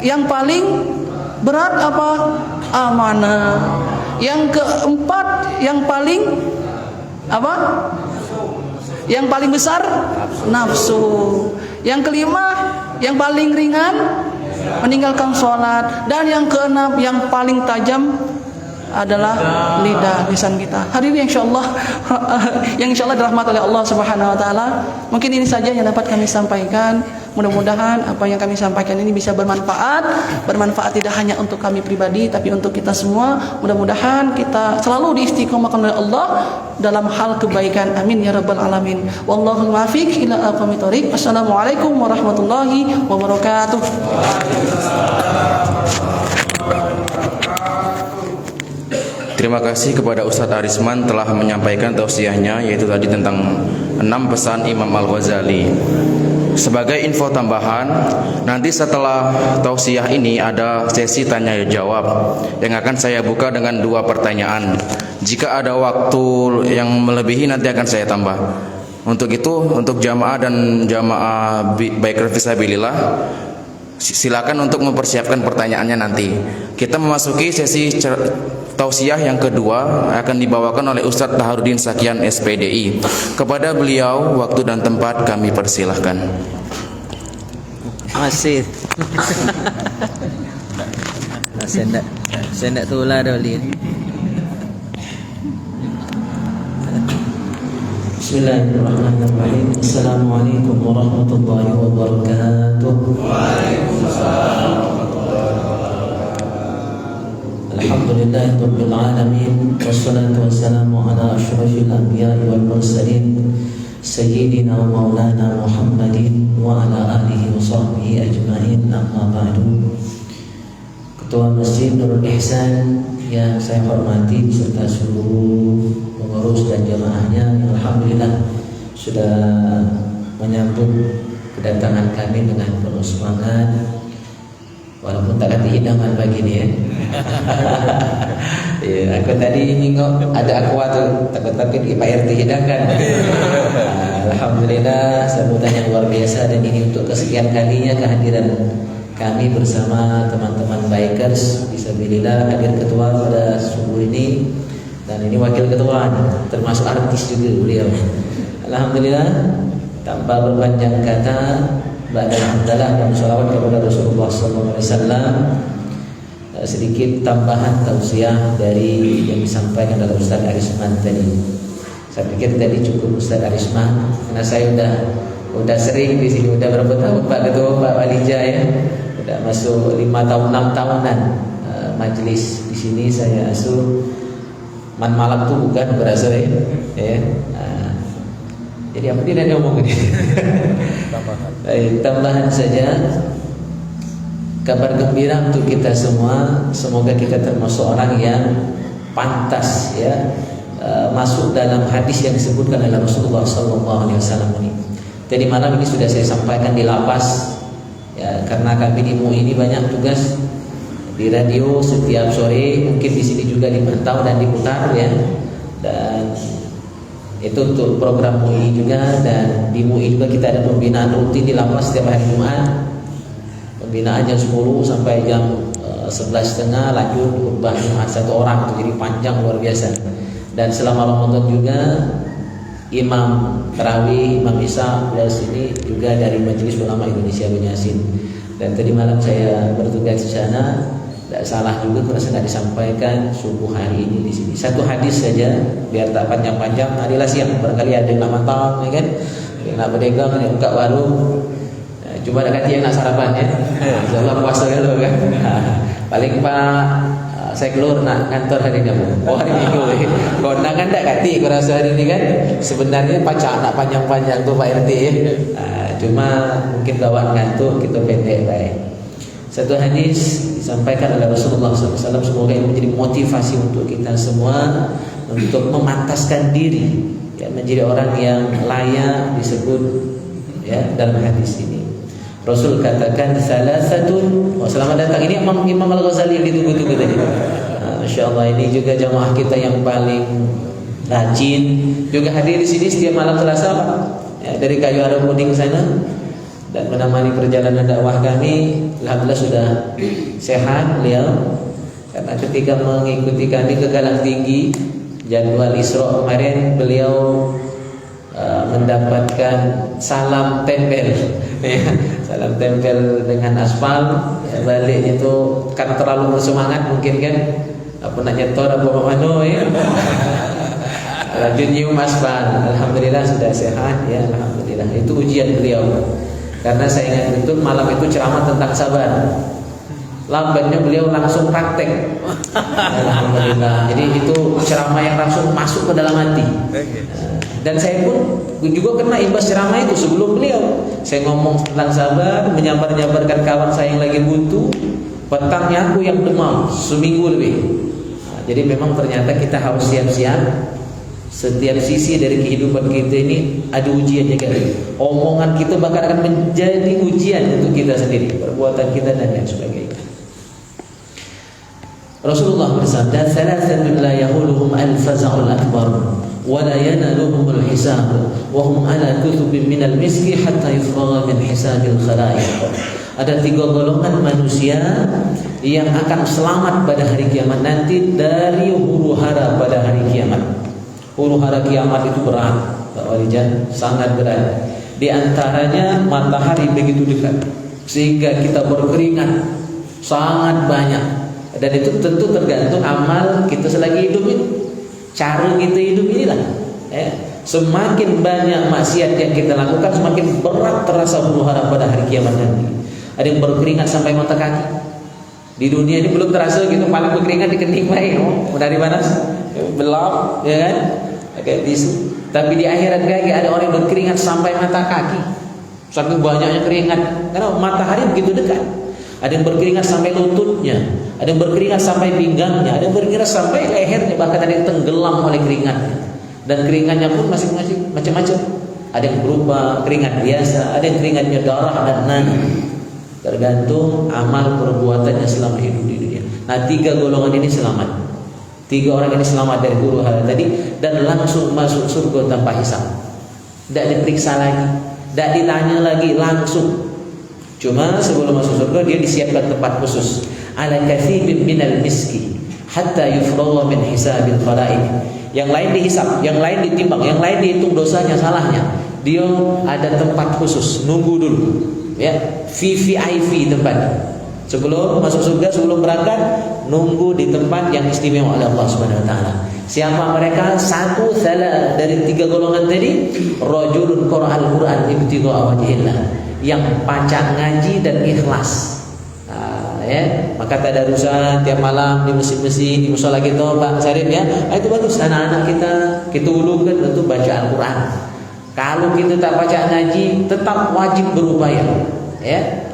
yang paling berat apa? amanah. Yang keempat, yang paling apa? Yang paling besar nafsu. Yang kelima, yang paling ringan meninggalkan sholat. Dan yang keenam, yang paling tajam adalah lisan kita. Hadirin insyaallah yang insyaallah dirahmati oleh Allah Subhanahu wa taala. Mungkin ini saja yang dapat kami sampaikan. Mudah-mudahan apa yang kami sampaikan ini bisa bermanfaat tidak hanya untuk kami pribadi tapi untuk kita semua. Mudah-mudahan kita selalu diistiqomahkan oleh Allah dalam hal kebaikan. Amin ya rabbal alamin. Wallahul muwaffiq ila aqwamit thoriq. Assalamualaikum warahmatullahi wabarakatuh. Terima kasih kepada Ustadz Arisman telah menyampaikan tausiahnya, yaitu tadi tentang 6 pesan Imam Al-Ghazali. Sebagai info tambahan, nanti setelah tausiah ini ada sesi tanya jawab yang akan saya buka dengan 2 pertanyaan. Jika ada waktu yang melebihi nanti akan saya tambah. Untuk itu, untuk jamaah dan jamaah biker fisabilillah, silakan untuk mempersiapkan pertanyaannya nanti. Kita memasuki sesi tausiah yang kedua akan dibawakan oleh Ustadz Taharudin Sakian SPDI. Kepada beliau waktu dan tempat kami persilahkan. Masih. Saya nak tular dah lihat. Bismillahirrahmanirrahim. Assalamualaikum warahmatullahi wabarakatuh. Waalaikumsalam. Alhamdulillahirabbil alamin wassalatu wassalamu ala asyrafil anbiya'i wal mursalin sayyidina wa maulana Muhammadin wa ala alihi wa sahbihi ajma'in. Amma ba'du. Ketua Masjid Nurul Ihsan yang saya hormati beserta seluruh pengurus dan jemaahnya yang alhamdulillah sudah menyambut kedatangan kami dengan penuh semangat. Walaupun tak ada hidangan pagi ni ya. Ya, aku tadi nengok ada aqua tu, tapi Pak RT hidangkan. Alhamdulillah sambutan yang luar biasa, dan ini untuk kesekian kalinya kehadiran kami bersama teman-teman bikers fisabilillah. Hadir ketua pada subuh ini, dan ini wakil ketua termasuk artis juga beliau. Alhamdulillah, tanpa berpanjang kata, ba'da hamdalah dan sholawat kepada Rasulullah SAW, sedikit tambahan tausiah dari yang disampaikan oleh Ustadz Arisman tadi. Saya pikir tadi cukup Ustadz Arisman, karena saya udah sering di sini, udah berapa tahun Pak Ketua, Pak Walija ya, udah masuk 5 tahun 6 tahunan majelis di sini saya asuh. Malam tuh bukan berasa ya. Jadi apa dia ngomong ini? Tambahan saja, kabar gembira untuk kita semua. Semoga kita termasuk orang yang pantas ya masuk dalam hadis yang disebutkan oleh Rasulullah SAW ini. Jadi malam ini sudah saya sampaikan di lapas ya, karena kami di MUI ini banyak tugas di radio setiap sore, mungkin di sini juga dipantau dan diputar ya. Dan itu untuk program MUI juga, dan di MUI juga kita ada pembinaan rutin di lapas setiap hari Jumat. Pembinaan jam 10 sampai jam 11.30, lanjut khutbah Jumat 1 orang, itu jadi panjang luar biasa. Dan selama Ramadan juga Imam Tarawih, Imam Isa dari sini juga dari Majelis Ulama Indonesia Bunyasin. Dan tadi malam saya bertugas di sana. Tidak salah juga kalau saya disampaikan subuh hari ini di sini. Satu hadis saja biar tak panjang-panjang. Adilah siang barangkali ada yang nak matang, ya kan? Yang nak berdagang, yang buka warung. Cuma ada kati yang nak sarapan ya. Insyaallah puasa dulu kan. Paling Pak saya keluar nak kantor hari ini. Oh hari Minggu. Kau nak kan tak kati kau rasa hari ini kan? Sebenarnya pacak nak panjang-panjang tu Pak RT ya. Cuma mungkin kawan ngantuk kita pendek baik. Satu hadis disampaikan oleh Rasulullah SAW, semoga ini menjadi motivasi untuk kita semua untuk memantaskan diri ya, menjadi orang yang layak disebut ya dalam hadis ini. Rasul katakan salasatun. Selamat datang, ini Imam Al-Ghazali yang ditunggu-tunggu tadi. Masya Allah, ini juga jamaah kita yang paling rajin, juga hadir di sini setiap malam Selasa ya, dari Kayu Arum Kuning sana, dan menemani perjalanan dakwah kami. Alhamdulillah sudah sehat beliau. Karena ketika mengikuti kami ke Galang Tinggi, jadwal Isra kemarin beliau mendapatkan salam tempel, ya, salam tempel dengan aspal. Ya, balik itu karena terlalu bersemangat mungkin kan, apa nak nyetor apa mana ya. Lanjut nyium aspal. Alhamdulillah sudah sehat ya, alhamdulillah. Itu ujian beliau. Karena saya ingat betul malam itu ceramah tentang sabar. Lambatnya beliau langsung praktek. Alhamdulillah. Jadi itu ceramah yang langsung masuk ke dalam hati. Dan saya pun juga kena imbas ceramah itu sebelum beliau. Saya ngomong tentang sabar, menyabar-nyabarkan kawan saya yang lagi buntu. Petangnya aku yang demam seminggu lebih. Jadi memang ternyata kita harus siap-siap. Setiap sisi dari kehidupan kita ini ada ujiannya kan. Omongan kita bahkan akan menjadi ujian untuk kita sendiri, perbuatan kita dan lain sebagainya. Rasulullah bersabda, "Thalathatun la yahuluhum al-faza'ul akbar wa la yanaluhumul hisab wa hum ala kutubin minal miski hatta yufragha min hisabil khalaiq." Ada 3 golongan manusia yang akan selamat pada hari kiamat nanti dari huru-hara pada hari kiamat. Huru-hara kiamat itu berat, Pak Walijan, sangat berat. Di antaranya matahari begitu dekat sehingga kita berkeringat sangat banyak. Dan itu tentu tergantung amal kita selagi hidup ini. Cara kita hidup inilah. Semakin banyak maksiat yang kita lakukan, semakin berat terasa huru-hara pada hari kiamat nanti. Ada yang berkeringat sampai mata kaki. Di dunia ini belum terasa gitu, paling berkeringat di kening baik. Dari panas, belap, ya kan? Kayak tisu. Tapi di akhirat ada orang yang berkeringat sampai mata kaki. Saking banyaknya keringat, karena matahari begitu dekat. Ada yang berkeringat sampai lututnya, ada yang berkeringat sampai pinggangnya, ada yang berkeringat sampai lehernya, bahkan ada yang tenggelam oleh keringatnya. Dan keringatnya pun masing-masing macam-macam. Ada yang berupa keringat biasa, ada yang keringatnya darah dan nanah. Tergantung amal perbuatannya selama hidup di dunia. Nah, 3 golongan ini selamat. 3 orang ini selamat dari huru-hara tadi dan langsung masuk surga tanpa hisab. Tidak diperiksa lagi, tidak ditanya lagi, langsung. Cuma sebelum masuk surga dia disiapkan tempat khusus. Ala kathibin minal miski hatta yufragha min hisabil khalaiq. Yang lain dihisab, yang lain ditimbang, yang lain dihitung dosanya, salahnya. Dia ada tempat khusus, nunggu dulu. Ya, VIP tempat. Sebelum masuk surga, sebelum berangkat, nunggu di tempat yang istimewa oleh Allah Subhanahu wa taala. Siapa mereka? 1 dari 3 golongan tadi, rajulun qara'al Qur'an ibtigha'a wajhillah, yang baca ngaji dan ikhlas. Maka tadarusan tiap malam di masjid-masjid, di mushola kita, Pak Syarif ya. Itu bagus, anak-anak kita ulungkan untuk baca Al-Qur'an. Kalau kita tak baca ngaji, tetap wajib berupaya, ya.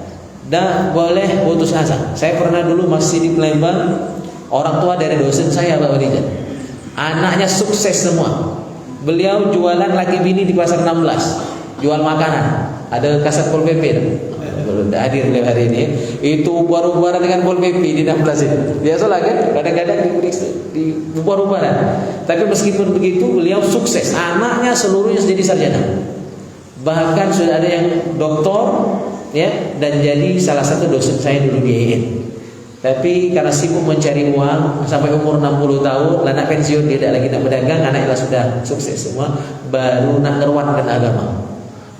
Dan boleh putus asa. Saya pernah dulu masih di Palembang, orang tua dari dosen saya, Pak Walijan. Anaknya sukses semua. Beliau jualan laki bini di pasar 16, jual makanan. Ada kasat Pol PP. Belum hadir hari ini. Itu ubah-ubahan dengan Pol PP di 16 itu. Biasalah kan, kadang-kadang di ubah-ubahan. Tapi meskipun begitu, beliau sukses. Anaknya seluruhnya jadi sarjana. Bahkan sudah ada yang doktor, ya, dan jadi salah satu dosen saya dulu di IAIN. Tapi karena sibuk mencari uang sampai umur 60 tahun, anak pensiun, dia tidak lagi nak berdagang, anaknya sudah sukses semua, baru nak ngeruatkan agama.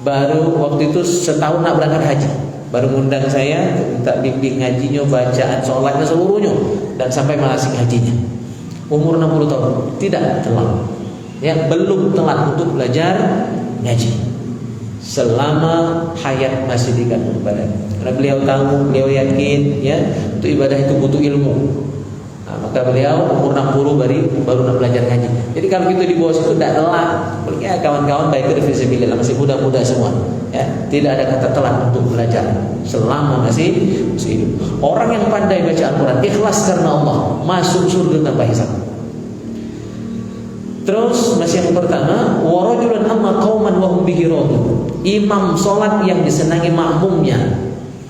Baru waktu itu setahun nak berangkat haji, baru ngundang saya minta bimbing ngajinya, bacaan, sholatnya seluruhnya, dan sampai manasik hajinya. Umur 60 tahun, tidak telat. Ya, belum telat untuk belajar ngaji. Selama hayat masih dikandung badan. Karena beliau tahu, beliau yakin, ya, untuk ibadah itu butuh ilmu. Nah, maka beliau umur 60 baru nak belajar ngaji. Jadi kalau kita di bawah situ tidak telat. Ya, kawan-kawan baik dari fisabilillah, masih muda-muda semua. Ya, tidak ada kata telat untuk belajar selama masih hidup. Orang yang pandai baca Al-Quran, ikhlas karena Allah, masuk surga tanpa hisab. Terus masih yang pertama, warajulan amma qauman wa hum bihi radun. Imam salat yang disenangi makmumnya.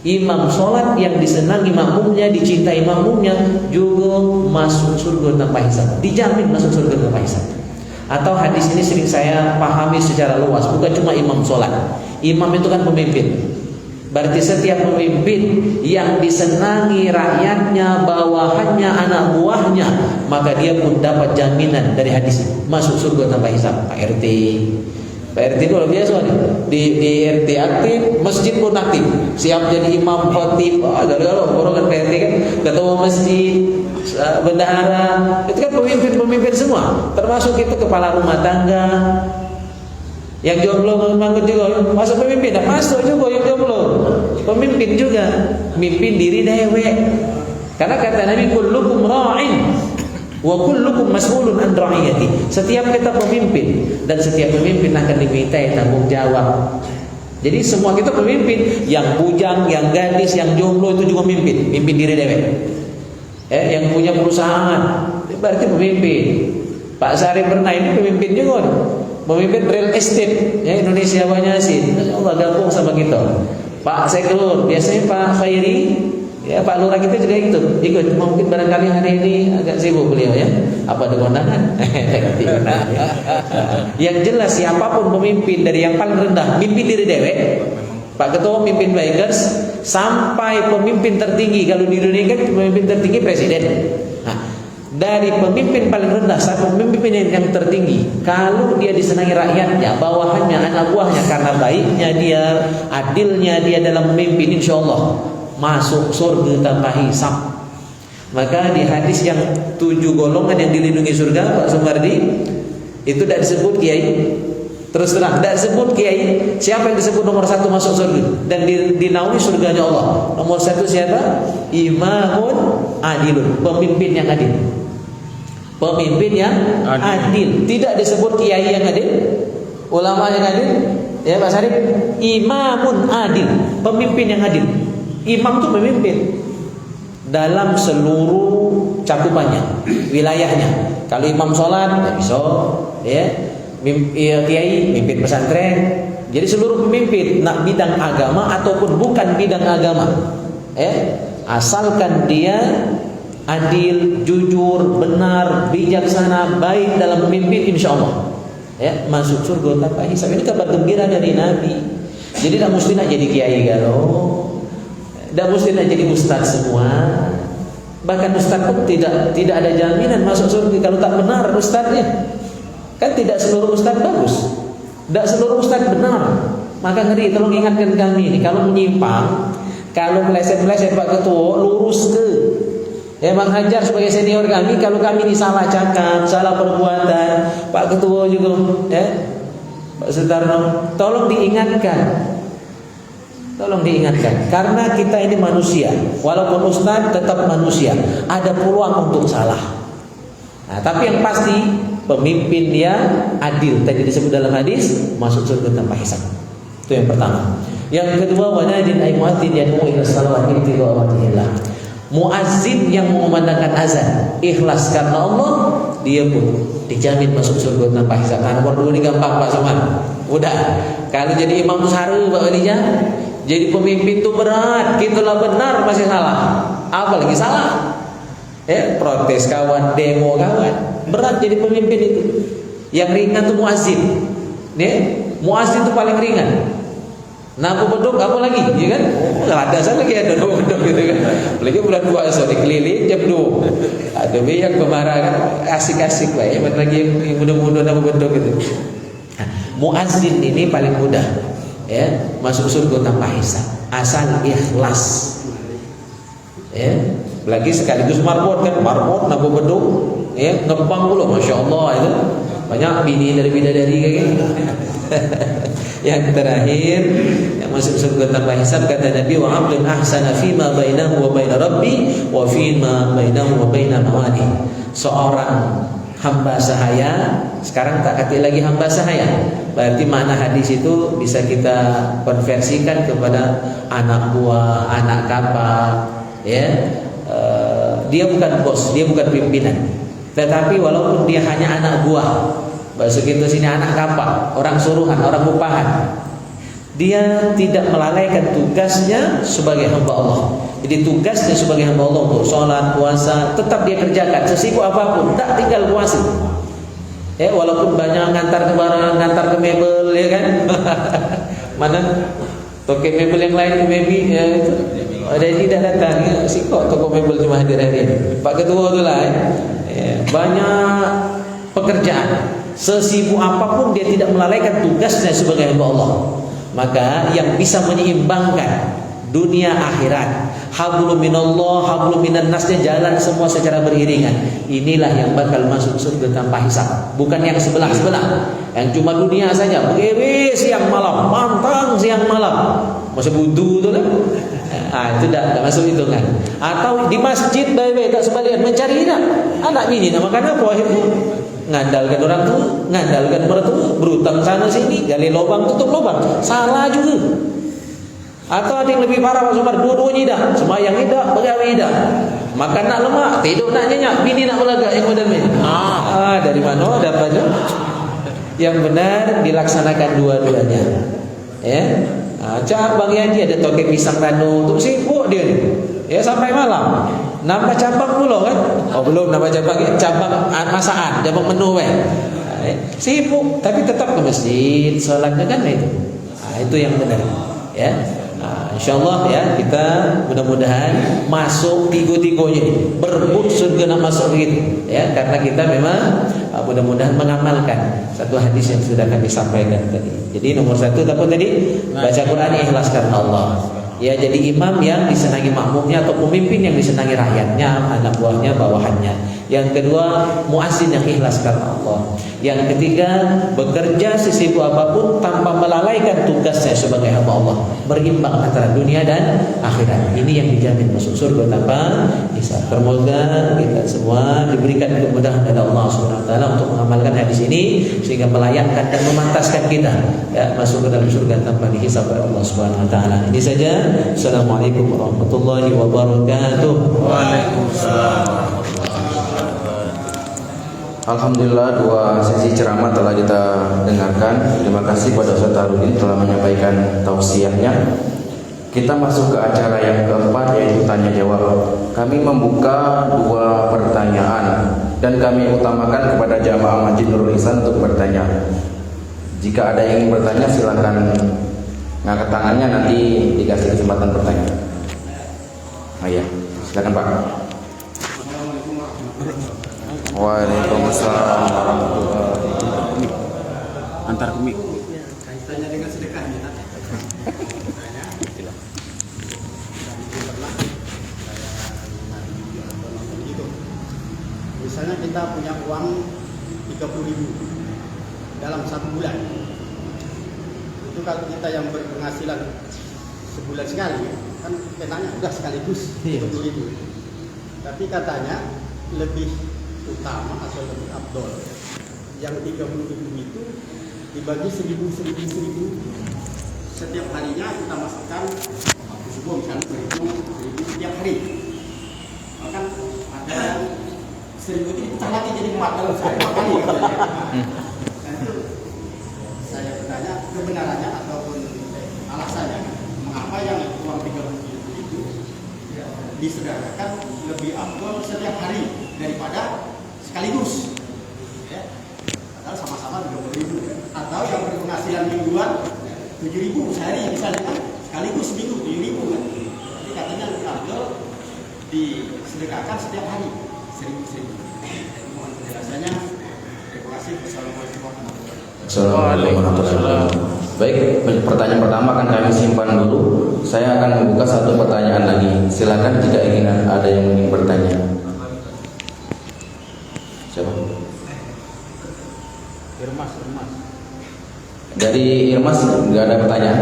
Imam salat yang disenangi makmumnya, dicintai makmumnya, juga masuk surga tanpa hisab. Dijamin masuk surga tanpa hisab. Atau hadis ini sering saya pahami secara luas, bukan cuma imam salat. Imam itu kan pemimpin. Berarti setiap pemimpin yang disenangi rakyatnya, bawahannya, anak buahnya, maka dia pun dapat jaminan dari hadis masuk surga tanpa hisab. Pak RT itu luar biasa nih. Di RT aktif, masjid pun aktif, siap jadi imam, khatib. Gara-gara orang Pak RT kan ketua masjid, bendahara, itu kan pemimpin semua, termasuk itu kepala rumah tangga. Yang jomblo memang juga masuk pemimpin, masuk juga yang jomblo pemimpin juga, mimpin diri dewek. Karena kata Nabi, kullukum ra'in wa kullukum mas'ulun an ra'iyati. Setiap kita pemimpin dan setiap pemimpin akan dimintai tanggung jawab. Jadi semua kita pemimpin, yang bujang, yang gadis, yang jomblo itu juga mimpin diri dewek. Yang punya perusahaan berarti pemimpin. Pak Sari pernah ini pemimpin juga, pemimpin real estate ya, Indonesia banyak sih. Allah gabung sama kita. Pak Seklur, biasanya Pak Khairi, ya Pak Lurah kita juga ikut. Mungkin barangkali hari ini agak sibuk beliau ya. Apa ada kondangan? Yang jelas siapapun pemimpin, dari yang paling rendah mimpin diri dewek, Pak Ketua mimpin Bikers, sampai pemimpin tertinggi. Kalau di Indonesia kan pemimpin tertinggi presiden. Dari pemimpin paling rendah sampai pemimpin yang tertinggi, kalau dia disenangi rakyatnya, bawahannya, anak buahnya, karena baiknya dia, adilnya dia dalam memimpin, insya Allah masuk surga tanpa hisab. Maka di hadis yang 7 golongan yang dilindungi surga, Pak Sumardi, itu tidak disebut kiai. Terus terang, tidak disebut kiai. Siapa yang disebut nomor 1 masuk surga dan dinaungi surganya Allah? Nomor 1 siapa? Imamun adilun, pemimpin yang adil. Pemimpin yang adil. Tidak disebut kiai yang adil, ulama yang adil, ya Pak Sarif. Imamun adil, pemimpin yang adil. Imam itu pemimpin dalam seluruh cakupannya, wilayahnya. Kalau imam sholat, ya bisa, ya. Kiai, mimpin pesantren. Jadi seluruh pemimpin, nak bidang agama ataupun bukan bidang agama, asalkan dia adil, jujur, benar, bijaksana, baik dalam memimpin, insya Allah masuk surga tanpa hisab. Ini kabar gembira dari Nabi. Jadi tidak mesti nak jadi kiai galau, tidak mesti nak jadi ustaz semua. Bahkan ustaz pun tidak ada jaminan masuk surga kalau tak benar ustaznya. Kan tidak seluruh ustaz bagus, tidak seluruh ustaz benar. Maka ngeri, tolong ingatkan kami ini, kalau menyimpang, kalau meleset-meleset Pak Ketua, lurus ke. Ya Bang Hajar sebagai senior kami, kalau kami ini salah cakap, salah perbuatan, Pak Ketua juga, Pak Sutarno, tolong diingatkan. Tolong diingatkan, karena kita ini manusia. Walaupun ustaz tetap manusia, ada peluang untuk salah. Nah, tapi yang pasti pemimpin dia adil. Tadi disebut dalam hadis masuk surga tanpa hisab. Itu yang pertama. Yang kedua, wanadin ay muadzin yad'u ila salawat ibtigha wajhillah. Muazzin yang mengumandangkan azan ikhlas karena Allah, dia pun dijamin masuk surga tanpa hisab. Nah, nomor 2 ini gampang Pak Suman. Udah. Kalau jadi imam itu haru Pak Walija. Jadi pemimpin itu berat. Gitulah benar masih salah. Apalagi salah. Protes kawan, demo kawan. Berat jadi pemimpin itu. Yang ringan itu muazzin. Muazzin itu paling ringan. Nabu beduk apa lagi, ya kan? Ada sana lagi ada nabu beduk gitu kan. Apalagi bulan puasa dikeliling jam 2. Ada yang kemarah kan asik-asik lah ya. Lagi yang muda-muda nabu beduk gitu. Muazzin ini paling mudah masuk surga tanpa hisab, asal ikhlas. Lagi sekaligus marbot kan, marbot nabu beduk ngempang pula, masya Allah itu banyak bini dari bidadari kayak gitu. Yang terakhir yang masuk surga tanpa hisab, kata Nabi, wa 'abdun ahsana fima bainahu wa baina rabbi wa fima bainahu wa baina mawali. Seorang hamba sahaya, sekarang tak kata lagi hamba sahaya. Berarti makna hadis itu bisa kita konversikan kepada anak buah, anak kapal, dia bukan bos, dia bukan pimpinan. Tetapi walaupun dia hanya anak buah, bahasa kita sini anak kapal, orang suruhan, orang upahan, dia tidak melalaikan tugasnya sebagai hamba Allah. Jadi tugasnya sebagai hamba Allah untuk sholat, puasa, tetap dia kerjakan sesibuk apapun, tak tinggal puasa. Walaupun banyak ngantar ke barang, ngantar ke mebel, ya kan? Mana Toko mebel yang lain maybe itu ada tidak datang ya. Si kok toko mebel cuma hadir hari ini. Pak Ketua tu lah banyak pekerjaan. Sesibuk apapun dia tidak melalaikan tugasnya sebagai hamba Allah. Maka yang bisa menyeimbangkan dunia akhirat, hablum minallah, hablum minan nasnya jalan semua secara beriringan. Inilah yang bakal masuk surga tanpa hisab. Bukan yang sebelah-sebelah, yang cuma dunia saja, begewe siang malam, pantang siang malam, masih budu tu lah. Itu dah masuk hitungan. Atau di masjid baik-baik tak sebalian mencari anak bini nak makan apa akhirnya? Ngandalkan orang tua, ngandalkan mertua, berutang sana sini, gali lubang tutup lubang, salah juga. Atau ada yang lebih parah Pak Sumar, dua-duanya dah, sembahyang dah, pegawai dah, makan nak lemak, tidur nak nyenyak, bini nak melagak yang model ni. Dari mana dapatnya? Yang benar dilaksanakan dua-duanya. Ya, Cak Bang Yaji ada tokek pisang ranu, tu sibuk dia ni. Ya sampai malam. Nambah cabang pula kan? Oh belum nambah cabang masakan, cabang menu sibuk tapi tetap ke masjid, solatnya kan itu. Itu yang benar. Ya. InsyaAllah ya kita mudah-mudahan masuk tiga-tiganya ini, berebut surga nak masuk begitu ya, karena kita memang mudah-mudahan mengamalkan satu hadis yang sudah kami sampaikan tadi. Jadi nomor satu apa tadi? Baca Quran ikhlas karena Allah. Ya, jadi imam yang disenangi makmumnya atau pemimpin yang disenangi rakyatnya, anak buahnya, bawahannya. Yang kedua, muazzin yang ikhlas karena Allah. Yang ketiga, bekerja sesibuk apapun tanpa melalaikan tugasnya sebagai hamba Allah, berimbang antara dunia dan akhirat. Ini yang dijamin masuk surga tanpa hisab. Semoga kita semua diberikan kemudahan dari Allah Subhanahu wa taala untuk mengamalkan hadis ini sehingga melayakkan dan memantaskan kita ya masuk ke dalam surga tanpa dihisab oleh Allah Subhanahu wa taala. Ini saja. Assalamualaikum warahmatullahi wabarakatuh. Waalaikumsalam. Alhamdulillah dua sesi ceramah telah kita dengarkan. Terima kasih kepada Ustaz Harudin telah menyampaikan tausiahnya. Kita masuk ke acara yang keempat yaitu tanya jawab. Kami membuka dua pertanyaan dan kami utamakan kepada jamaah Masjid Nurul Ihsan untuk bertanya. Jika ada yang ingin bertanya silakan ngangkat tangannya, nanti dikasih kesempatan bertanya. Iya, silakan Pak. Waalaikumsalam warahmatullahi wabarakatuh. Antar kami. Kaitannya dengan sedekahnya. Misalnya kita punya uang 30.000 dalam 1 bulan. Itu kalau kita yang berpenghasilan sebulan sekali, kan kenanya udah sekaligus 30.000. Tapi katanya lebih utama atau lebih abdol yang 30.000 itu dibagi 1.000 setiap harinya kita masukkan waktu subuh misalnya 1.000 setiap hari, maka ada 1.000 itu pecah lagi jadi 4 kali katanya. Nah itu saya bertanya kebenarannya ataupun alasannya mengapa yang uang 30.000 itu disedekahkan lebih abdol setiap hari daripada sekaligus ya, atau sama-sama 30.000 atau yang berpenghasilan mingguan 7.000 sehari misalnya kan sekaligus seminggu 7.000 kan, tapi katanya lebih abdol disedekahkan setiap hari 1.000. Mohon penjelasannya. Terima kasih. Assalamualaikum warahmatullahi wabarakatuh. Assalamualaikum warahmatullahi wabarakatuh. Baik, pertanyaan pertama akan kami simpan dulu. Saya akan membuka satu pertanyaan lagi. Silakan jika ingin ada yang ingin bertanya. Siapa? Irmas. Dari Irmas nggak ada pertanyaan.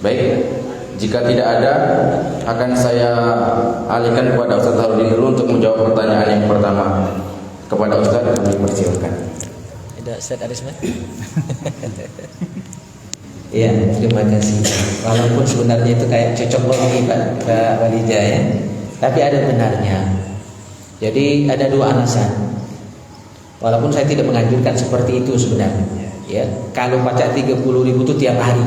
Baik, jika tidak ada akan saya alihkan kepada Ustaz Harudin dulu untuk menjawab pertanyaan yang pertama. Kepada Ustaz kami persilakan. Ada Ustaz Arisman. Ya, terima kasih. Walaupun sebenarnya itu kayak cocok logi Pak Walija ya, tapi ada benarnya. Jadi ada dua alasan. Walaupun saya tidak menganjurkan seperti itu sebenarnya. Ya, kalau baca 30.000 itu tiap hari,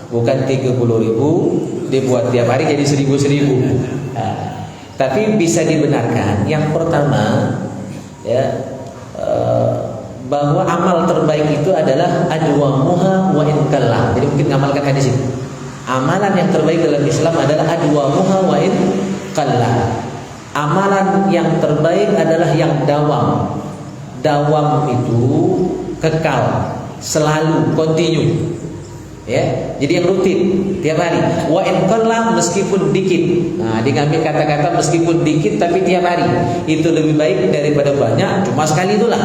bukan 30.000 dibuat tiap hari jadi 1.000. Tapi bisa dibenarkan. Yang pertama, ya, bahwa amal terbaik itu adalah adwamuha wa in wajib ngamalkan hadis ini. Amalan yang terbaik dalam Islam adalah adwamuha wa in qalla. Amalan yang terbaik adalah yang dawam. Dawam itu kekal, selalu, continue. Ya, jadi yang rutin tiap hari. Wa in qalla, meskipun dikit. Nah, diambil kata-kata meskipun dikit tapi tiap hari. Itu lebih baik daripada banyak cuma sekali itulah.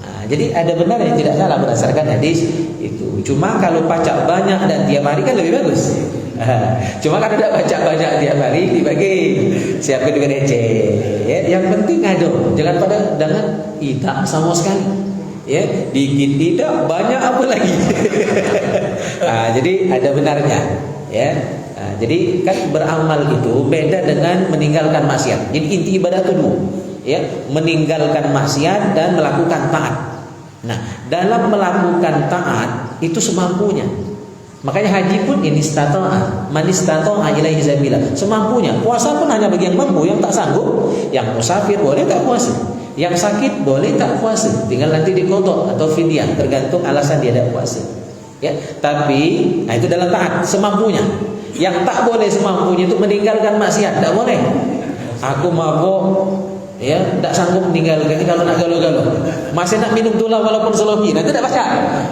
Nah, jadi ada benar yang tidak salah berdasarkan hadis itu. Cuma kalau baca banyak dan tiap hari kan lebih bagus. Cuma kalau tidak baca banyak tiap hari dibagi siapkan juga receh. Ya, yang penting ada. Jangan pada dengan tidak sama sekali. Ya, dikit tidak, banyak apa lagi. Jadi ada benarnya. Ya, jadi kan beramal itu beda dengan meninggalkan maksiat. Jadi inti ibadah itu dua. Ya, meninggalkan maksiat dan melakukan taat. Nah, dalam melakukan taat itu semampunya. Makanya haji pun ini istata'a, man istata'a ilaihi sabila. Semampunya. Puasa pun hanya bagi yang mampu, yang tak sanggup, yang musafir boleh tak puasa. Yang sakit boleh tak puasa, tinggal nanti dikodok atau fidyah, tergantung alasan dia tidak puasa. Ya, tapi itu dalam taat semampunya. Yang tak boleh semampunya itu meninggalkan maksiat, tak boleh. Aku mabuk, ya, tak sanggup meninggalkan ini kalau nak galau-galau. Masih nak minum tulah walaupun seloki, nanti tak baca.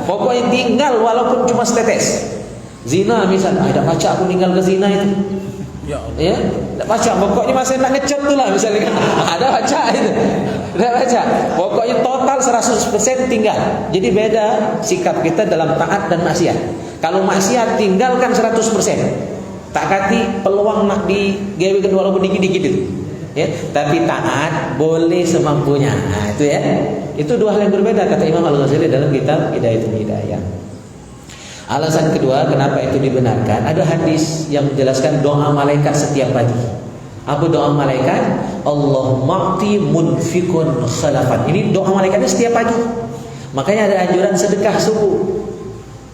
Pokoknya tinggal walaupun cuma setetes. Zina misalnya, tak baca aku tinggal ke zina itu. Ya, tak baca. Pokoknya masih nak ngecat tu lah misalnya. Ada baca itu. Tak baca. Pokoknya total 100% tinggal. Jadi beda sikap kita dalam taat dan maksiat. Kalau maksiat tinggalkan 100%. Tak kati peluang nak digawe kedua walaupun dikit-dikit itu. Ya, tapi taat boleh semampunya. Nah, itu ya. Itu dua hal yang berbeda kata Imam Al-Ghazali dalam kitab Hidayatul Hidayah. Alasan kedua kenapa itu dibenarkan, ada hadis yang menjelaskan doa malaikat setiap pagi. Apa doa malaikat? Allahumma a'ti munfikun khalafan. Ini doa malaikatnya setiap pagi. Makanya ada anjuran sedekah subuh.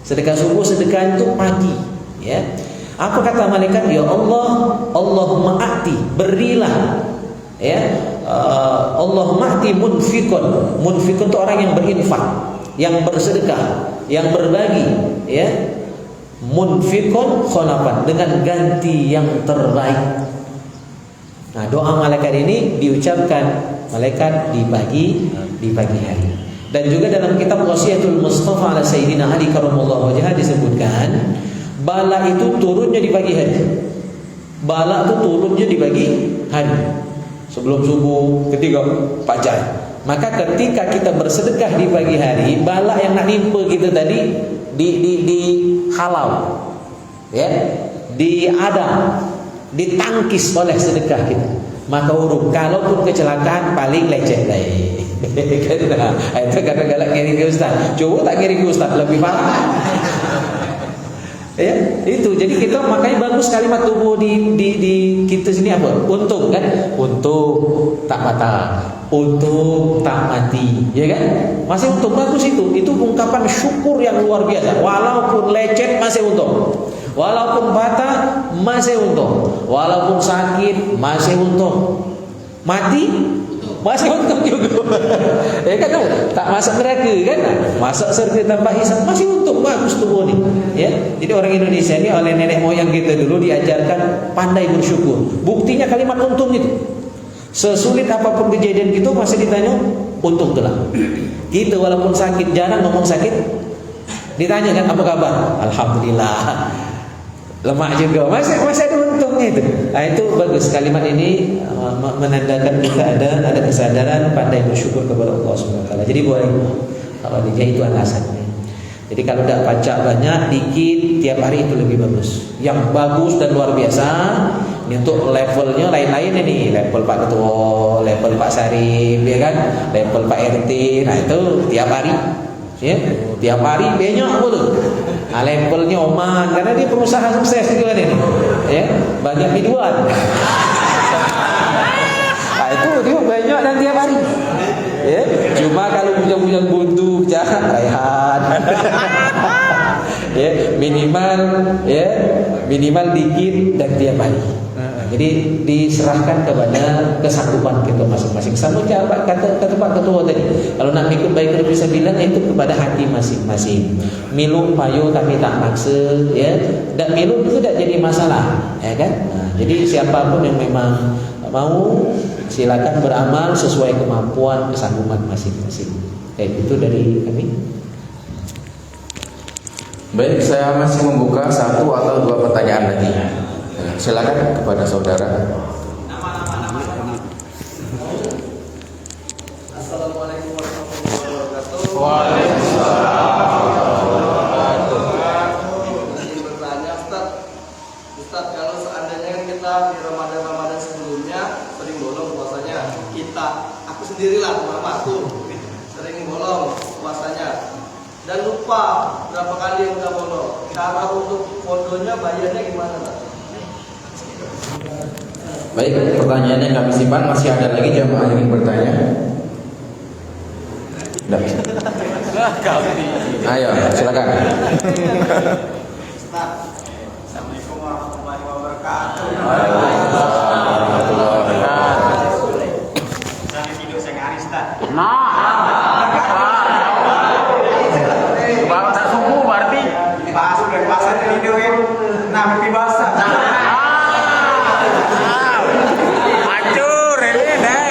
Sedekah subuh, sedekah itu pagi, ya. Apa kata malaikat? Ya Allah, Allahumma a'ti, berilah, ya. Allahumma a'ti munfikun. Munfikun itu orang yang berinfak, yang bersedekah, yang berbagi, ya. Munfikun khalafan, dengan ganti yang terbaik. Nah, doa malaikat ini diucapkan malaikat di pagi hari. Dan juga dalam kitab Wasiyatul Mustafa ala Sayyidina Ali karramallahu wajhah disebutkan bala itu turunnya di pagi hari. Bala itu turunnya di pagi hari. Sebelum subuh, ketika fajar. Maka ketika kita bersedekah di pagi hari, bala yang nak nimpa kita tadi di halau, ya, diadam, ditangkis oleh sedekah kita. Maka urung, kalaupun kecelakaan paling lecet lah. Itu kadang-kadang ngiring ke Ustaz. Coba tak ngiring ke Ustaz lebih parah. Ya, itu. Jadi kita makanya bagus kalimat tubuh di kita sini apa? Untung kan? Untung tak patah, untung tak mati, ya kan? Masih untung, bagus itu. Itu ungkapan syukur yang luar biasa. Walaupun lecet masih untung. Walaupun patah masih untung. Walaupun sakit masih untung. Mati masih untung juga. Ya kan? Tak masuk neraka kan? Masuk surga tanpa hisab masih untung, bagus tubuh ni. Ya. Jadi orang Indonesia ni oleh nenek moyang kita dulu diajarkan pandai bersyukur. Buktinya kalimat untung itu. Sesulit apapun kejadian kita masih ditanya untung itulah. Kita walaupun sakit jarang ngomong sakit. Ditanya kan apa kabar? Alhamdulillah. Lemak juga masih ada untungnya itu. Nah, itu bagus kalimat ini menandakan kita ada kesadaran pandai bersyukur kepada Allah Subhanahu wa taala. Jadi boleh kalau dia itu alasannya. Jadi kalau tidak baca banyak, dikit tiap hari itu lebih bagus. Yang bagus dan luar biasa ini untuk levelnya lain-lain ini, level Pak Ketua, level Pak Sarif, ya kan, level Pak RT. Nah itu tiap hari, ya, tiap hari banyak betul. Nah, levelnya Oman karena dia pengusaha sukses juga nih, ya, banyak biduan. Nah itu dia banyak dan tiap hari. Ya, cuma kalau bujang-bujang buntu jangan rehat. Ya, minimal dikit dan tiap hari. Jadi diserahkan kepada kesanggupan kita masing-masing. Sama jawab kata Pak Ketua tadi. Kalau nak ikut baik itu bisa bilang itu kepada hati masing-masing. Milu payu kami tak maksa, ya. Dan milu itu tidak jadi masalah, ya kan? Nah, jadi siapapun yang memang mau silakan beramal sesuai kemampuan kesanggupan masing-masing. Itu dari kami. Baik, saya masih membuka 1 atau 2 pertanyaan lagi. Silakan kepada saudara. Assalamualaikum warahmatullahi wabarakatuh. Ingin bertanya, Ustaz, kalau seandainya kan kita di Ramadan sebelumnya sering bolong puasanya, aku sendirilah, mamaku sering bolong puasanya dan lupa berapa kali yang udah bolong. Cara untuk pondonya bayarnya gimana, Pak? Baik, pertanyaannya kami simpan. Masih ada lagi jamaah yang ingin bertanya? Tidak. Ayo, silakan. Assalamualaikum warahmatullahi wabarakatuh. Saya video saya ngari, Ustaz. Bahasa suku berarti Bahasa video ya. Nah, mimpi basah. hancur ini deh.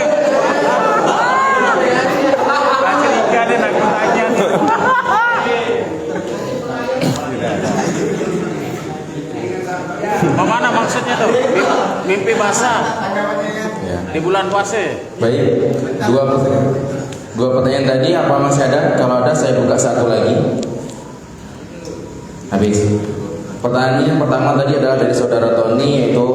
Baca ikan dan aku tanya. Mana maksudnya tuh? Mimpi basah Ya. di bulan puasa. Baik, dua pertanyaan tadi apa masih ada? Kalau ada saya buka 1 lagi. Habis. Pertanyaan yang pertama tadi adalah dari saudara Tony, yaitu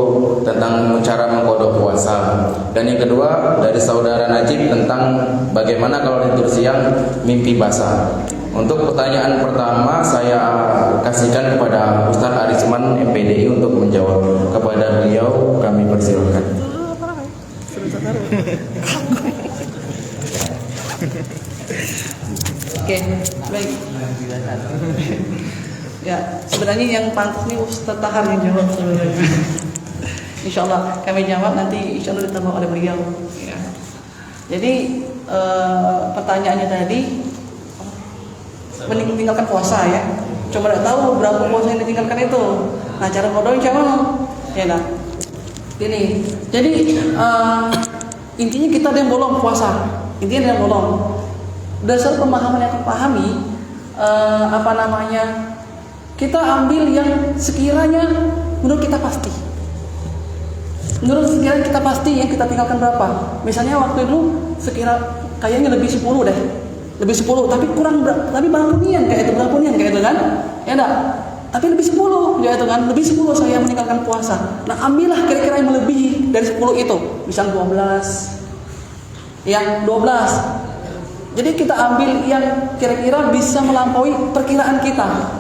tentang cara mengkodok puasa. Dan yang kedua dari saudara Najib tentang bagaimana kalau tidur siang mimpi basah. Untuk pertanyaan pertama saya kasihkan kepada Ustadz Arisman MPDI untuk menjawab. Kepada beliau kami persilakan. Oke, baik. Ya, sebenarnya yang pantas nih Ustaz Tahar yang jawab sebenarnya. Insya Allah kami jawab, nanti insya Allah ditambah oleh beliau. Ya. Jadi pertanyaannya tadi meninggalkan puasa ya. Cuma tidak tahu berapa puasa yang ditinggalkan itu. Nah, cara bodohnya gimana? Ya nah. Ini. Jadi intinya kita ada yang bolong puasa. Intinya ada yang bolong. Dasar pemahaman yang kepahami kita ambil yang sekiranya menurut kita pasti. Menurut sekiranya kita pasti yang kita tinggalkan berapa. Misalnya waktu itu kayaknya lebih 10 deh. Lebih 10 tapi kurang tapi berapa nian kayak itu kan? Ya enggak? Tapi lebih 10 ya itu kan. Lebih 10 saya meninggalkan puasa. Nah, ambillah kira-kira yang melebihi dari 10 itu. Misal 12. Ya, 12. Jadi kita ambil yang kira-kira bisa melampaui perkiraan kita,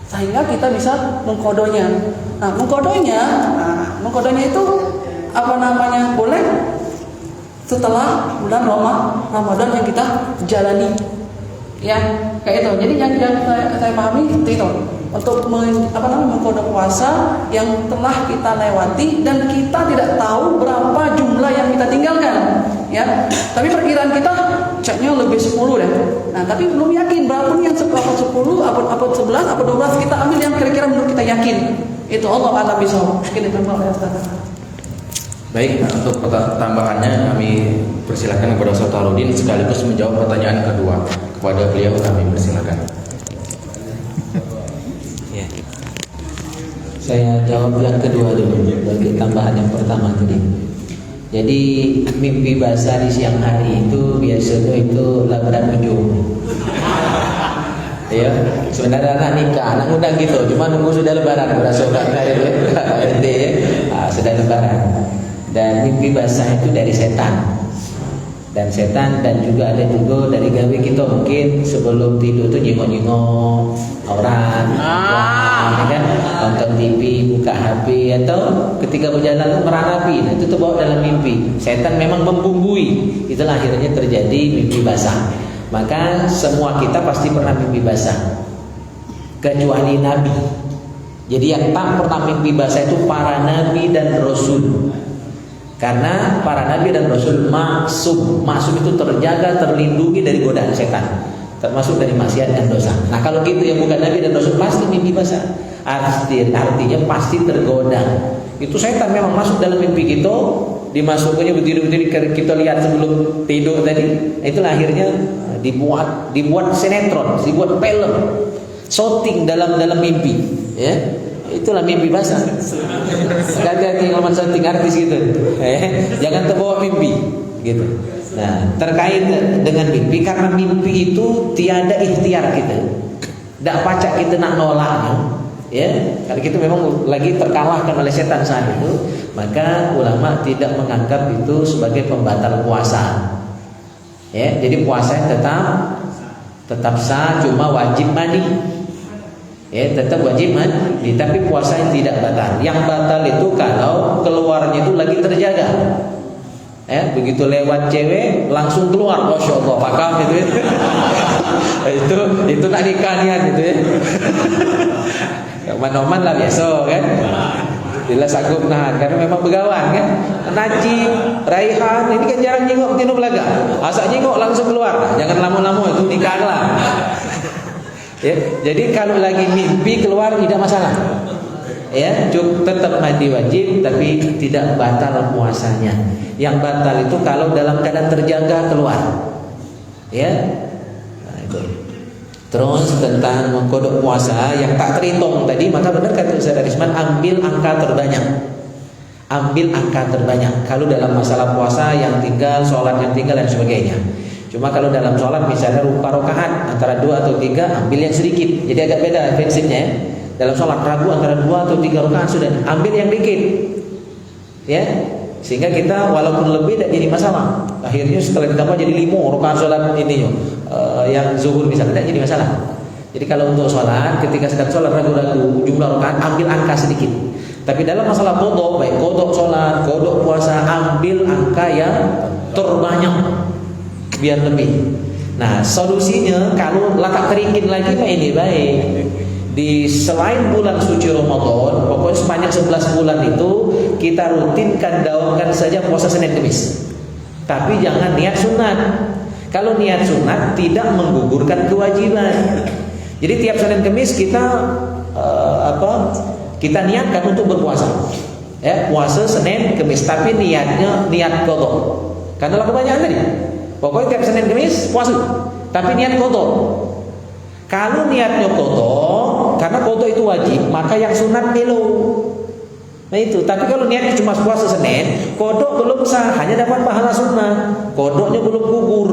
sehingga kita bisa mengkodonya. Nah, mengkodonya itu boleh setelah bulan Ramadan yang kita jalani. Ya, kayak itu. Jadi yang saya pahami itu untuk mengkodok puasa yang telah kita lewati dan kita tidak tahu berapa jumlah yang kita tinggalkan. Ya, tapi perkiraan kita ceknya lebih 10 deh. Nah, tapi belum yakin berapa nih yang 10, apa 11, apa 12, kita ambil yang kira-kira menurut kita yakin. Itu Allah a'lam bishawab. Mungkin ditambah oleh Ustaz. Baik, untuk tambahannya kami persilakan kepada Ustaz Tarudin sekaligus menjawab pertanyaan kedua. Kepada beliau kami persilakan. Ya. Saya jawab yang kedua dulu bagi tambahan yang pertama tadi. Jadi mimpi basah di siang hari itu biasanya itu labaran ujung. Ya, sebenarnya anak nikah, anak muda gitu, cuma nunggu sudah lebaran, berasa hari itu, sudah lebaran. Dan mimpi basah itu dari setan. Dan setan dan juga ada juga dari gawe kita mungkin sebelum tidur tuh jengok-jengok orang, ya kan, nonton TV, buka HP atau ketika berjalan tuh meratapi. Nah, itu terbawa dalam mimpi. Setan memang membumbui. Itulah akhirnya terjadi mimpi basah. Maka semua kita pasti pernah mimpi basah, kecuali Nabi. Jadi yang tak pernah mimpi basah itu para nabi dan rasul. Karena para nabi dan rasul maksum itu terjaga, terlindungi dari godaan setan, termasuk dari maksiat dan dosa. Nah kalau gitu yang bukan nabi dan rasul pasti mimpi basah. Artinya pasti tergoda. Itu setan memang masuk dalam mimpi kita, dimasukannya berdiri-berdiri kita lihat sebelum tidur tadi. Itulah akhirnya dibuat sinetron, dibuat film, shooting dalam mimpi, ya. Itulah mimpi basah. Hati-hati kalau shooting artis gitu. Jangan terbawa mimpi, gitu. Nah, terkait dengan mimpi, karena mimpi itu tiada ikhtiar kita. Tidak pacak kita nak nolaknya. Ya, kalau kita memang lagi terkalahkan oleh setan saat itu, maka ulama tidak menganggap itu sebagai pembatal puasa. Ya, jadi puasa tetap sah, cuma wajib mandi. Ya, tetap wajib mandi, tapi puasa tidak batal. Yang batal itu kalau keluarnya itu lagi terjaga. Ya, begitu lewat cewek langsung keluar, masya Allah, pakam itu. itu nak nikahnya gitu ya. Oman-oman lah biasa kan. Bila sanggup nahan, karena memang begawan kan. Najib, Raihan ini kan jarang jenguk tino belaga. Asal jenguk langsung keluar. Jangan lama-lama itu nikah lah. Ya, jadi kalau lagi mimpi keluar tidak masalah. Ya, tetap mandi wajib tapi tidak batal puasanya. Yang batal itu kalau dalam keadaan terjaga keluar. Ya. Nah, itu. Terus tentang mengkodok puasa yang tak terhitung tadi, maka benar kata Ustaz Arisman, ambil angka terbanyak. Ambil angka terbanyak. Kalau dalam masalah puasa yang tinggal, sholat yang tinggal dan sebagainya. Cuma kalau dalam sholat misalnya rupa rokaat antara 2 atau 3, ambil yang sedikit. Jadi agak beda prinsipnya ya. Dalam sholat ragu antara 2 atau 3 rokaat sudah, ambil yang dikit. Ya. Sehingga kita walaupun lebih tidak jadi masalah. Akhirnya setelah ditambah jadi 5 rakaat sholat ini yang zuhur misalnya tidak jadi masalah. Jadi kalau untuk sholat, ketika sedang sholat ragu-ragu jumlah rakaat, ambil angka sedikit. Tapi dalam masalah qadha, baik qadha sholat, qadha puasa, ambil angka yang terbanyak biar lebih. Nah solusinya kalau tak teringin lagi ini baik. Di selain bulan suci Ramadan, pokoknya sepanjang 11 bulan itu kita rutinkan daunkan saja puasa Senin Kamis. Tapi jangan niat sunat. Kalau niat sunat tidak menggugurkan kewajiban. Jadi tiap Senin Kamis kita kita niatkan untuk berpuasa. Ya, puasa Senin Kamis, tapi niatnya niat qadha. Karena lah kebanyakan tadi. Pokoknya tiap Senin Kamis puasa, tapi niat qadha. Kalau niatnya qadha, karena qadha itu wajib, maka yang sunat melu. Nah itu, tapi kalau niatnya cuma puasa Senin, qadha belum sah, hanya dapat pahala sunnah. Qadhanya belum gugur.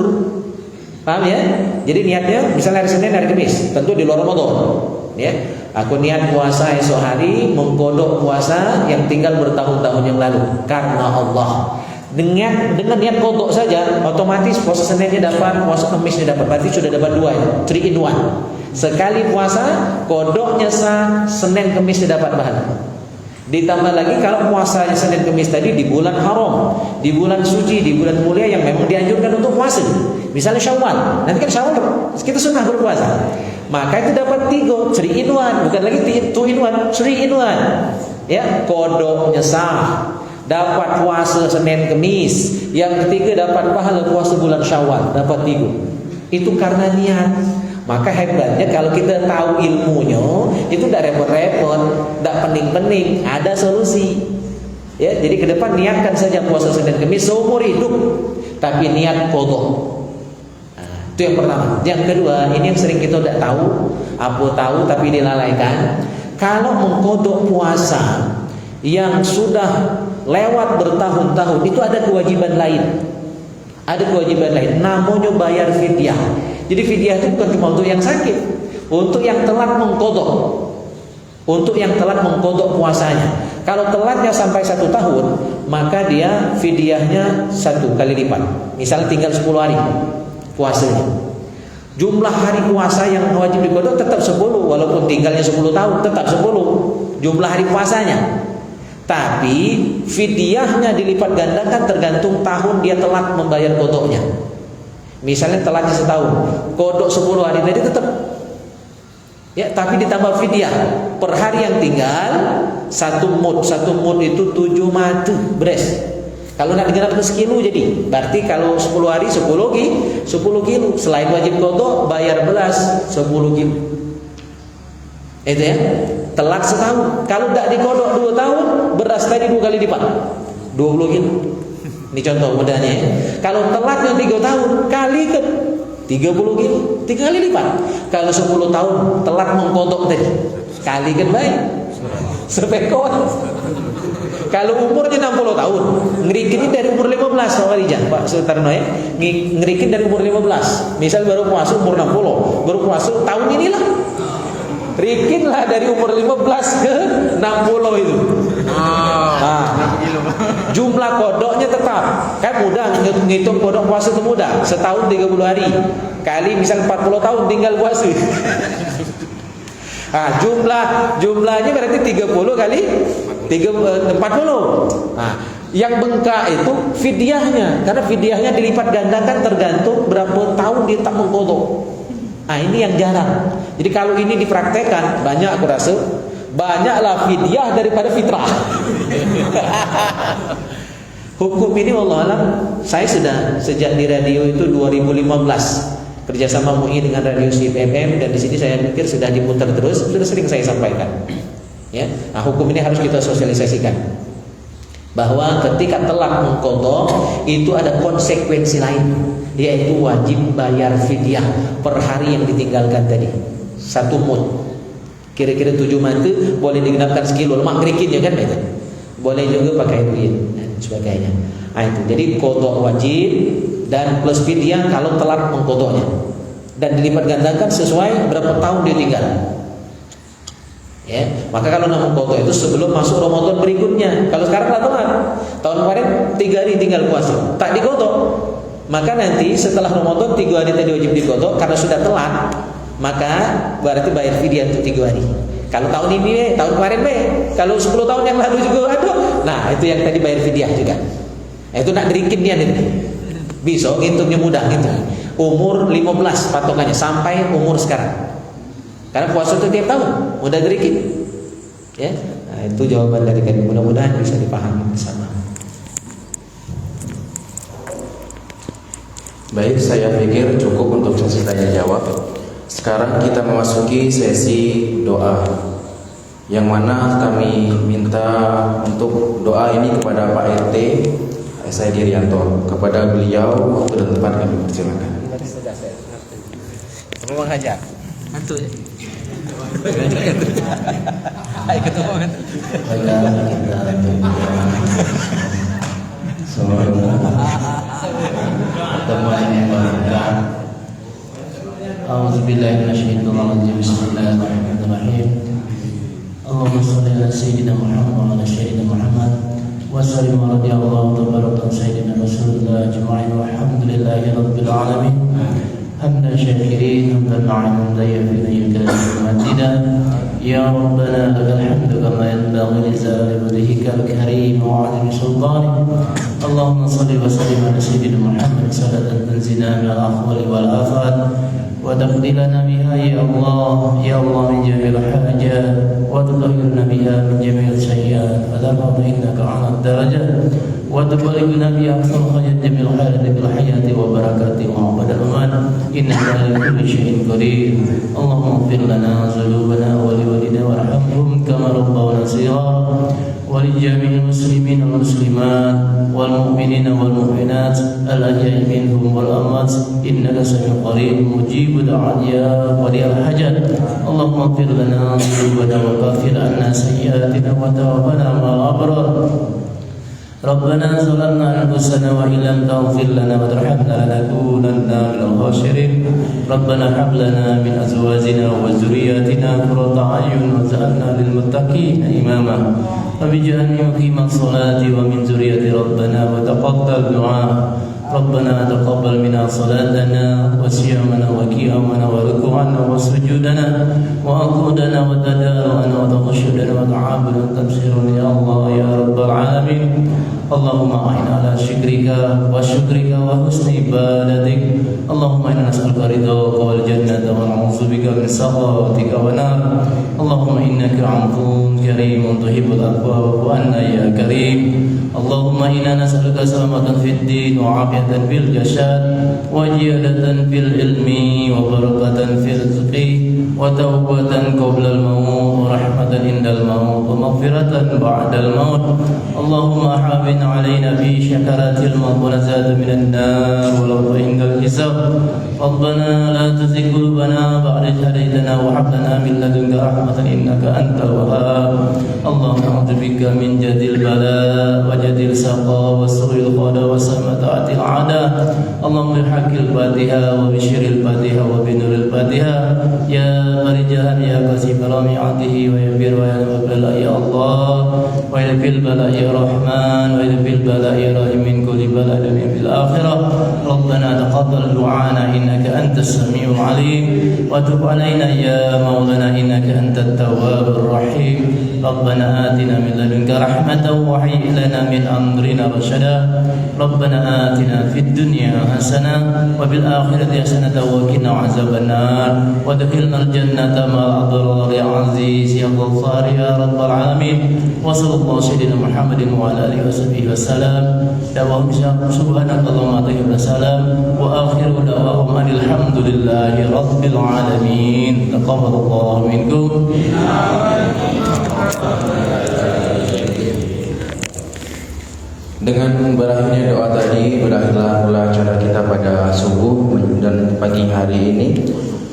Paham ya? Jadi niatnya misalnya hari Senin, hari Kamis, tentu di luar Ramadan. Ya, aku niat puasa esok hari, mengqadha puasa yang tinggal bertahun-tahun yang lalu karena Allah. Dengan niat qadha saja otomatis puasa Seninnya dapat, puasa Kamisnya dapat, berarti sudah dapat 2, 3 in 1. Sekali puasa qadhanya sah, Senin Kamisnya dapat pahala. Ditambah lagi kalau puasanya Senin Kamis tadi di bulan haram, di bulan suci, di bulan mulia yang memang dianjurkan untuk puasa. Misalnya Syawal, nanti kan Syawal kita sunnah berpuasa. Maka itu dapat 3, 3 in 1, bukan lagi 2 in 1, 3 in 1. Ya, qadhanya sah. Dapat puasa Senin Kamis. Yang ketiga dapat pahala puasa bulan Syawal, dapat 3. Itu karena niat. Maka hebatnya kalau kita tahu ilmunya, itu tidak repot-repot, tidak pening-pening, ada solusi. Ya, jadi ke depan niatkan saja puasa Senin Kamis seumur hidup, tapi niat qadha. Nah, itu yang pertama. Yang kedua, ini yang sering kita tidak tahu, apa tahu tapi dilalaikan. Kalau mengqadha puasa yang sudah lewat bertahun-tahun, itu ada kewajiban lain. Ada kewajiban lain, namanya bayar fidyah. Jadi fidyah itu bukan cuma untuk yang sakit, untuk yang telat mengqadha. Untuk yang telat mengqadha puasanya. Kalau telatnya sampai 1 tahun, maka dia fidyahnya 1 kali lipat. Misalnya tinggal 10 hari puasanya. Jumlah hari puasa yang wajib diqadha tetap 10, walaupun tinggalnya 10 tahun tetap 10 jumlah hari puasanya. Tapi fidyahnya dilipat gandakan tergantung tahun dia telat membayar qadhanya. Misalnya telatnya setahun, qadha 10 hari tadi tetap. Ya, tapi ditambah fidyah. Per hari yang tinggal 1 mud. 1 mud itu 7 mata beres. Kalau nak digenapkan sekilo jadi. Berarti kalau 10 hari 10 kilo. Selain wajib qada, bayar belas 10 kilo. Itu ya. Telat setahun. Kalau tak dikodok 2 tahun, beras tadi 2 kali lipat. 20 kilo. Ini contoh mudahnya ya. Kalau telatnya 3 tahun, kali ke 30 kilo, 3 kali lipat. Kalau 10 tahun telat mengkodok tadi, kali kan baik, sepekon. Kalau umurnya 60 tahun, ngerikin dari umur 15, Pak Rijal, Pak Sutarno ya, ngerikin dari umur 15. Misal baru puasa umur 60, baru puasa tahun inilah. Rikinlah dari umur 15 ke 60 itu. Jumlah kodoknya tetap. Kan mudah ngitung kodok puasa itu mudah. Setahun 30 hari. Kali misal 40 tahun tinggal puasa. Jumlahnya berarti 30 kali 40. Yang bengkak itu fidyahnya. Karena fidyahnya dilipat gandakan tergantung berapa tahun dia tak mengkodok. Ini yang jarang. Jadi kalau ini dipraktekkan, banyak aku rasa, banyaklah fidyah daripada fitrah. Hukum ini wallahualam, saya sudah sejak di radio itu 2015 kerjasama MUI dengan radio SIP FM, dan di sini saya pikir sudah diputar terus, sudah sering saya sampaikan. Ya, nah hukum ini harus kita sosialisasikan. Bahwa ketika telat mengqadha itu ada konsekuensi lain, yaitu wajib bayar fidyah per hari yang ditinggalkan tadi. 1 mud. Kira-kira 7 mata boleh digenapkan sekilo, lemak ngerikin ya kan itu. Boleh juga pakai duit dan sebagainya. Itu. Jadi qadha wajib dan plus fidyah kalau telat mengqadhanya. Dan dilipat gandakan sesuai berapa tahun dia tinggal. Ya, maka kalau nak mengqadha itu sebelum masuk Ramadan berikutnya. Kalau sekarang tahun kemarin 3 hari tinggal puasa, tak diqadha. Maka nanti setelah Ramadan 3 hari tadi wajib diqadha, karena sudah telat, maka berarti bayar fidyah untuk 3 hari. Kalau tahun ini tahun kemarin kalau 10 tahun yang lalu juga nah itu yang tadi bayar fidyah juga. Itu nak dirikin dia nih. Besok hitungnya mudah gitu. Umur 15 patokannya sampai umur sekarang. Karena puasa itu tiap tahun, mudah dirikin. Ya, nah, itu jawaban dari kami. Mudah-mudahan bisa dipahami bersama. Baik, saya pikir cukup untuk sesi tanya jawab. Sekarang kita memasuki sesi doa, yang mana kami minta untuk doa ini kepada Pak RT Said Irianto. Kepada beliau waktu dan tempat kami persilakan. Memang hajar. Hantu ya. Ayo ketemu kan. Pertemuan yang berkah. A'udzubillahi minasyaitonir rajim. Bismillahirrahmanirrahim. Allahumma shalli ala sayyidina Muhammad wa ala sayyidina Muhammad wa sallim wa radiyallahu tabaraka sayyidina Rasulullah ajma'in walhamdulillahi rabbil alamin. Hamdan syakirin, hamdan na'iman dayyafina yukadil madina. Ya Rabbana lakal hamdu kama yanbaghi li jalali wajhikal karim wa 'azimi sultanik. Allahumma shalli wa sallim ala sayyidina Muhammad salatan tanzilna min al-akhwali wal afat wa taqdilana biha ya Allah min jami'il hajat wa tudhhirna biha min jami'il sayyi'at wa tarfa'na innaka 'ala ad-darajat wa tuballighna biha aqsal khayrat jamil khairat bil hayati wa barakati wa badal aman innaka ala kulli syai'in qadir. Allahumma ighfir lana dhunubana wa liwalidina warhamhum kama rabbawna shighara wa li jami'il muslimin wal muslimat wal mu'minina wal mu'minat al ahya'i minhum wal amwat innaka sami'un qarib mujib da'at ya qadiyal hajat. Allahumma ighfir lana dhunubana wa kaffir anna sayyi'atina wa tawaffana ma'al abrar. Rabbana zalamna anfusana wa illam taghfir lana wa tarhamna lanakunanna minal khasirin. Rabbana hab lana min azwajina wa dhurriyyatina qurrata a'yun waj'alna lil muttaqina imama. Rabbi ij'alni muqimas salati wa min dhurriyyati rabbana wa taqabbal du'a. ربنا تقبل منا صلاتنا وصيامنا وقيامنا وركوعنا وسجودنا وعقودنا وتدارعنا وتخشدنا وتعاملنا وتبصيرنا يا الله يا رب العالمين. اللهم أعنا على شكرك وشكرك وحسن عبادتك. اللهم إنا نسألك رضاك والجنة ونعوذ بك من سخطك والنار. اللهم إنك عفو كريم تحب العفو واعف عنا يا كريم. اللهم إنا نسألك سلامة في الدين وعافية في الجسد وزيادة في العلم وبركة في الرزق وتوبة قبل الموت ورحمة عند الموت ومغفرة بعد الموت. اللهم حافظ علينا في شكرات الموت ونزاد من النار ولو عند الحساب. ربنا لا تزغ قلوبنا بعد إذ هديتنا وهب لنا من لدنك رحمة إنك أنت الوهاب. اللهم أعوذ بك من جد البلاء وجد السقاء وسوء القضاء وسمطات الأعداء. اللهم بحق الفاتحة وبشر الفاتحة وبنور الفاتحة يا فرجها يا كشف رميعته ويغفر ويغفر يا الله ويغفر البلاء يا رحمن ويغفر البلاء يا رحيم من كل بلاء في الآخرة. ربنا تقبل دعانا إنك أنت السميع العليم وتب علينا يا مولانا إنك أنت التواب الرحيم. ربنا آتنا من لدنك رحمة وهيئ لنا من أمرنا رشدا. ربنا آتنا في الدنيا حسنة وفي الآخرة حسنة وقنا عذاب النار وادخلنا الجنة مع الأبرار يا عزيز يا غفار يا رب العالمين. وصلى الله سيدنا محمد وعلى آله وصحبه وسلم. دعواهم سبحانك اللهم وبحمدك السلام وآخر دعواهم أن الحمد لله رب العالمين. تقبل الله منكم. Dengan berakhirnya doa tadi, berakhirlah pula acara kita pada subuh dan pagi hari ini.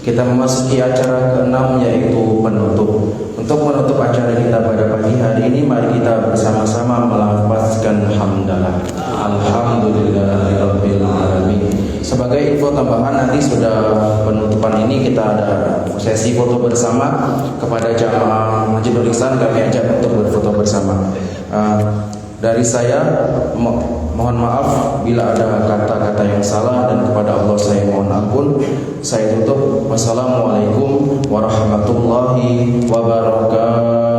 Kita memasuki acara ke-6 yaitu penutup. Untuk menutup acara kita pada pagi hari ini, mari kita bersama-sama melafazkan hamdalah. Alhamdulillahirabbil alamin. Sebagai info tambahan, nanti sudah penutupan ini kita ada sesi foto bersama. Kepada jamaah Masjidul Ihsan kami ajak untuk berfoto bersama. Dari saya mohon maaf bila ada kata-kata yang salah dan kepada Allah saya mohon ampun. Saya tutup. Wassalamualaikum warahmatullahi wabarakatuh.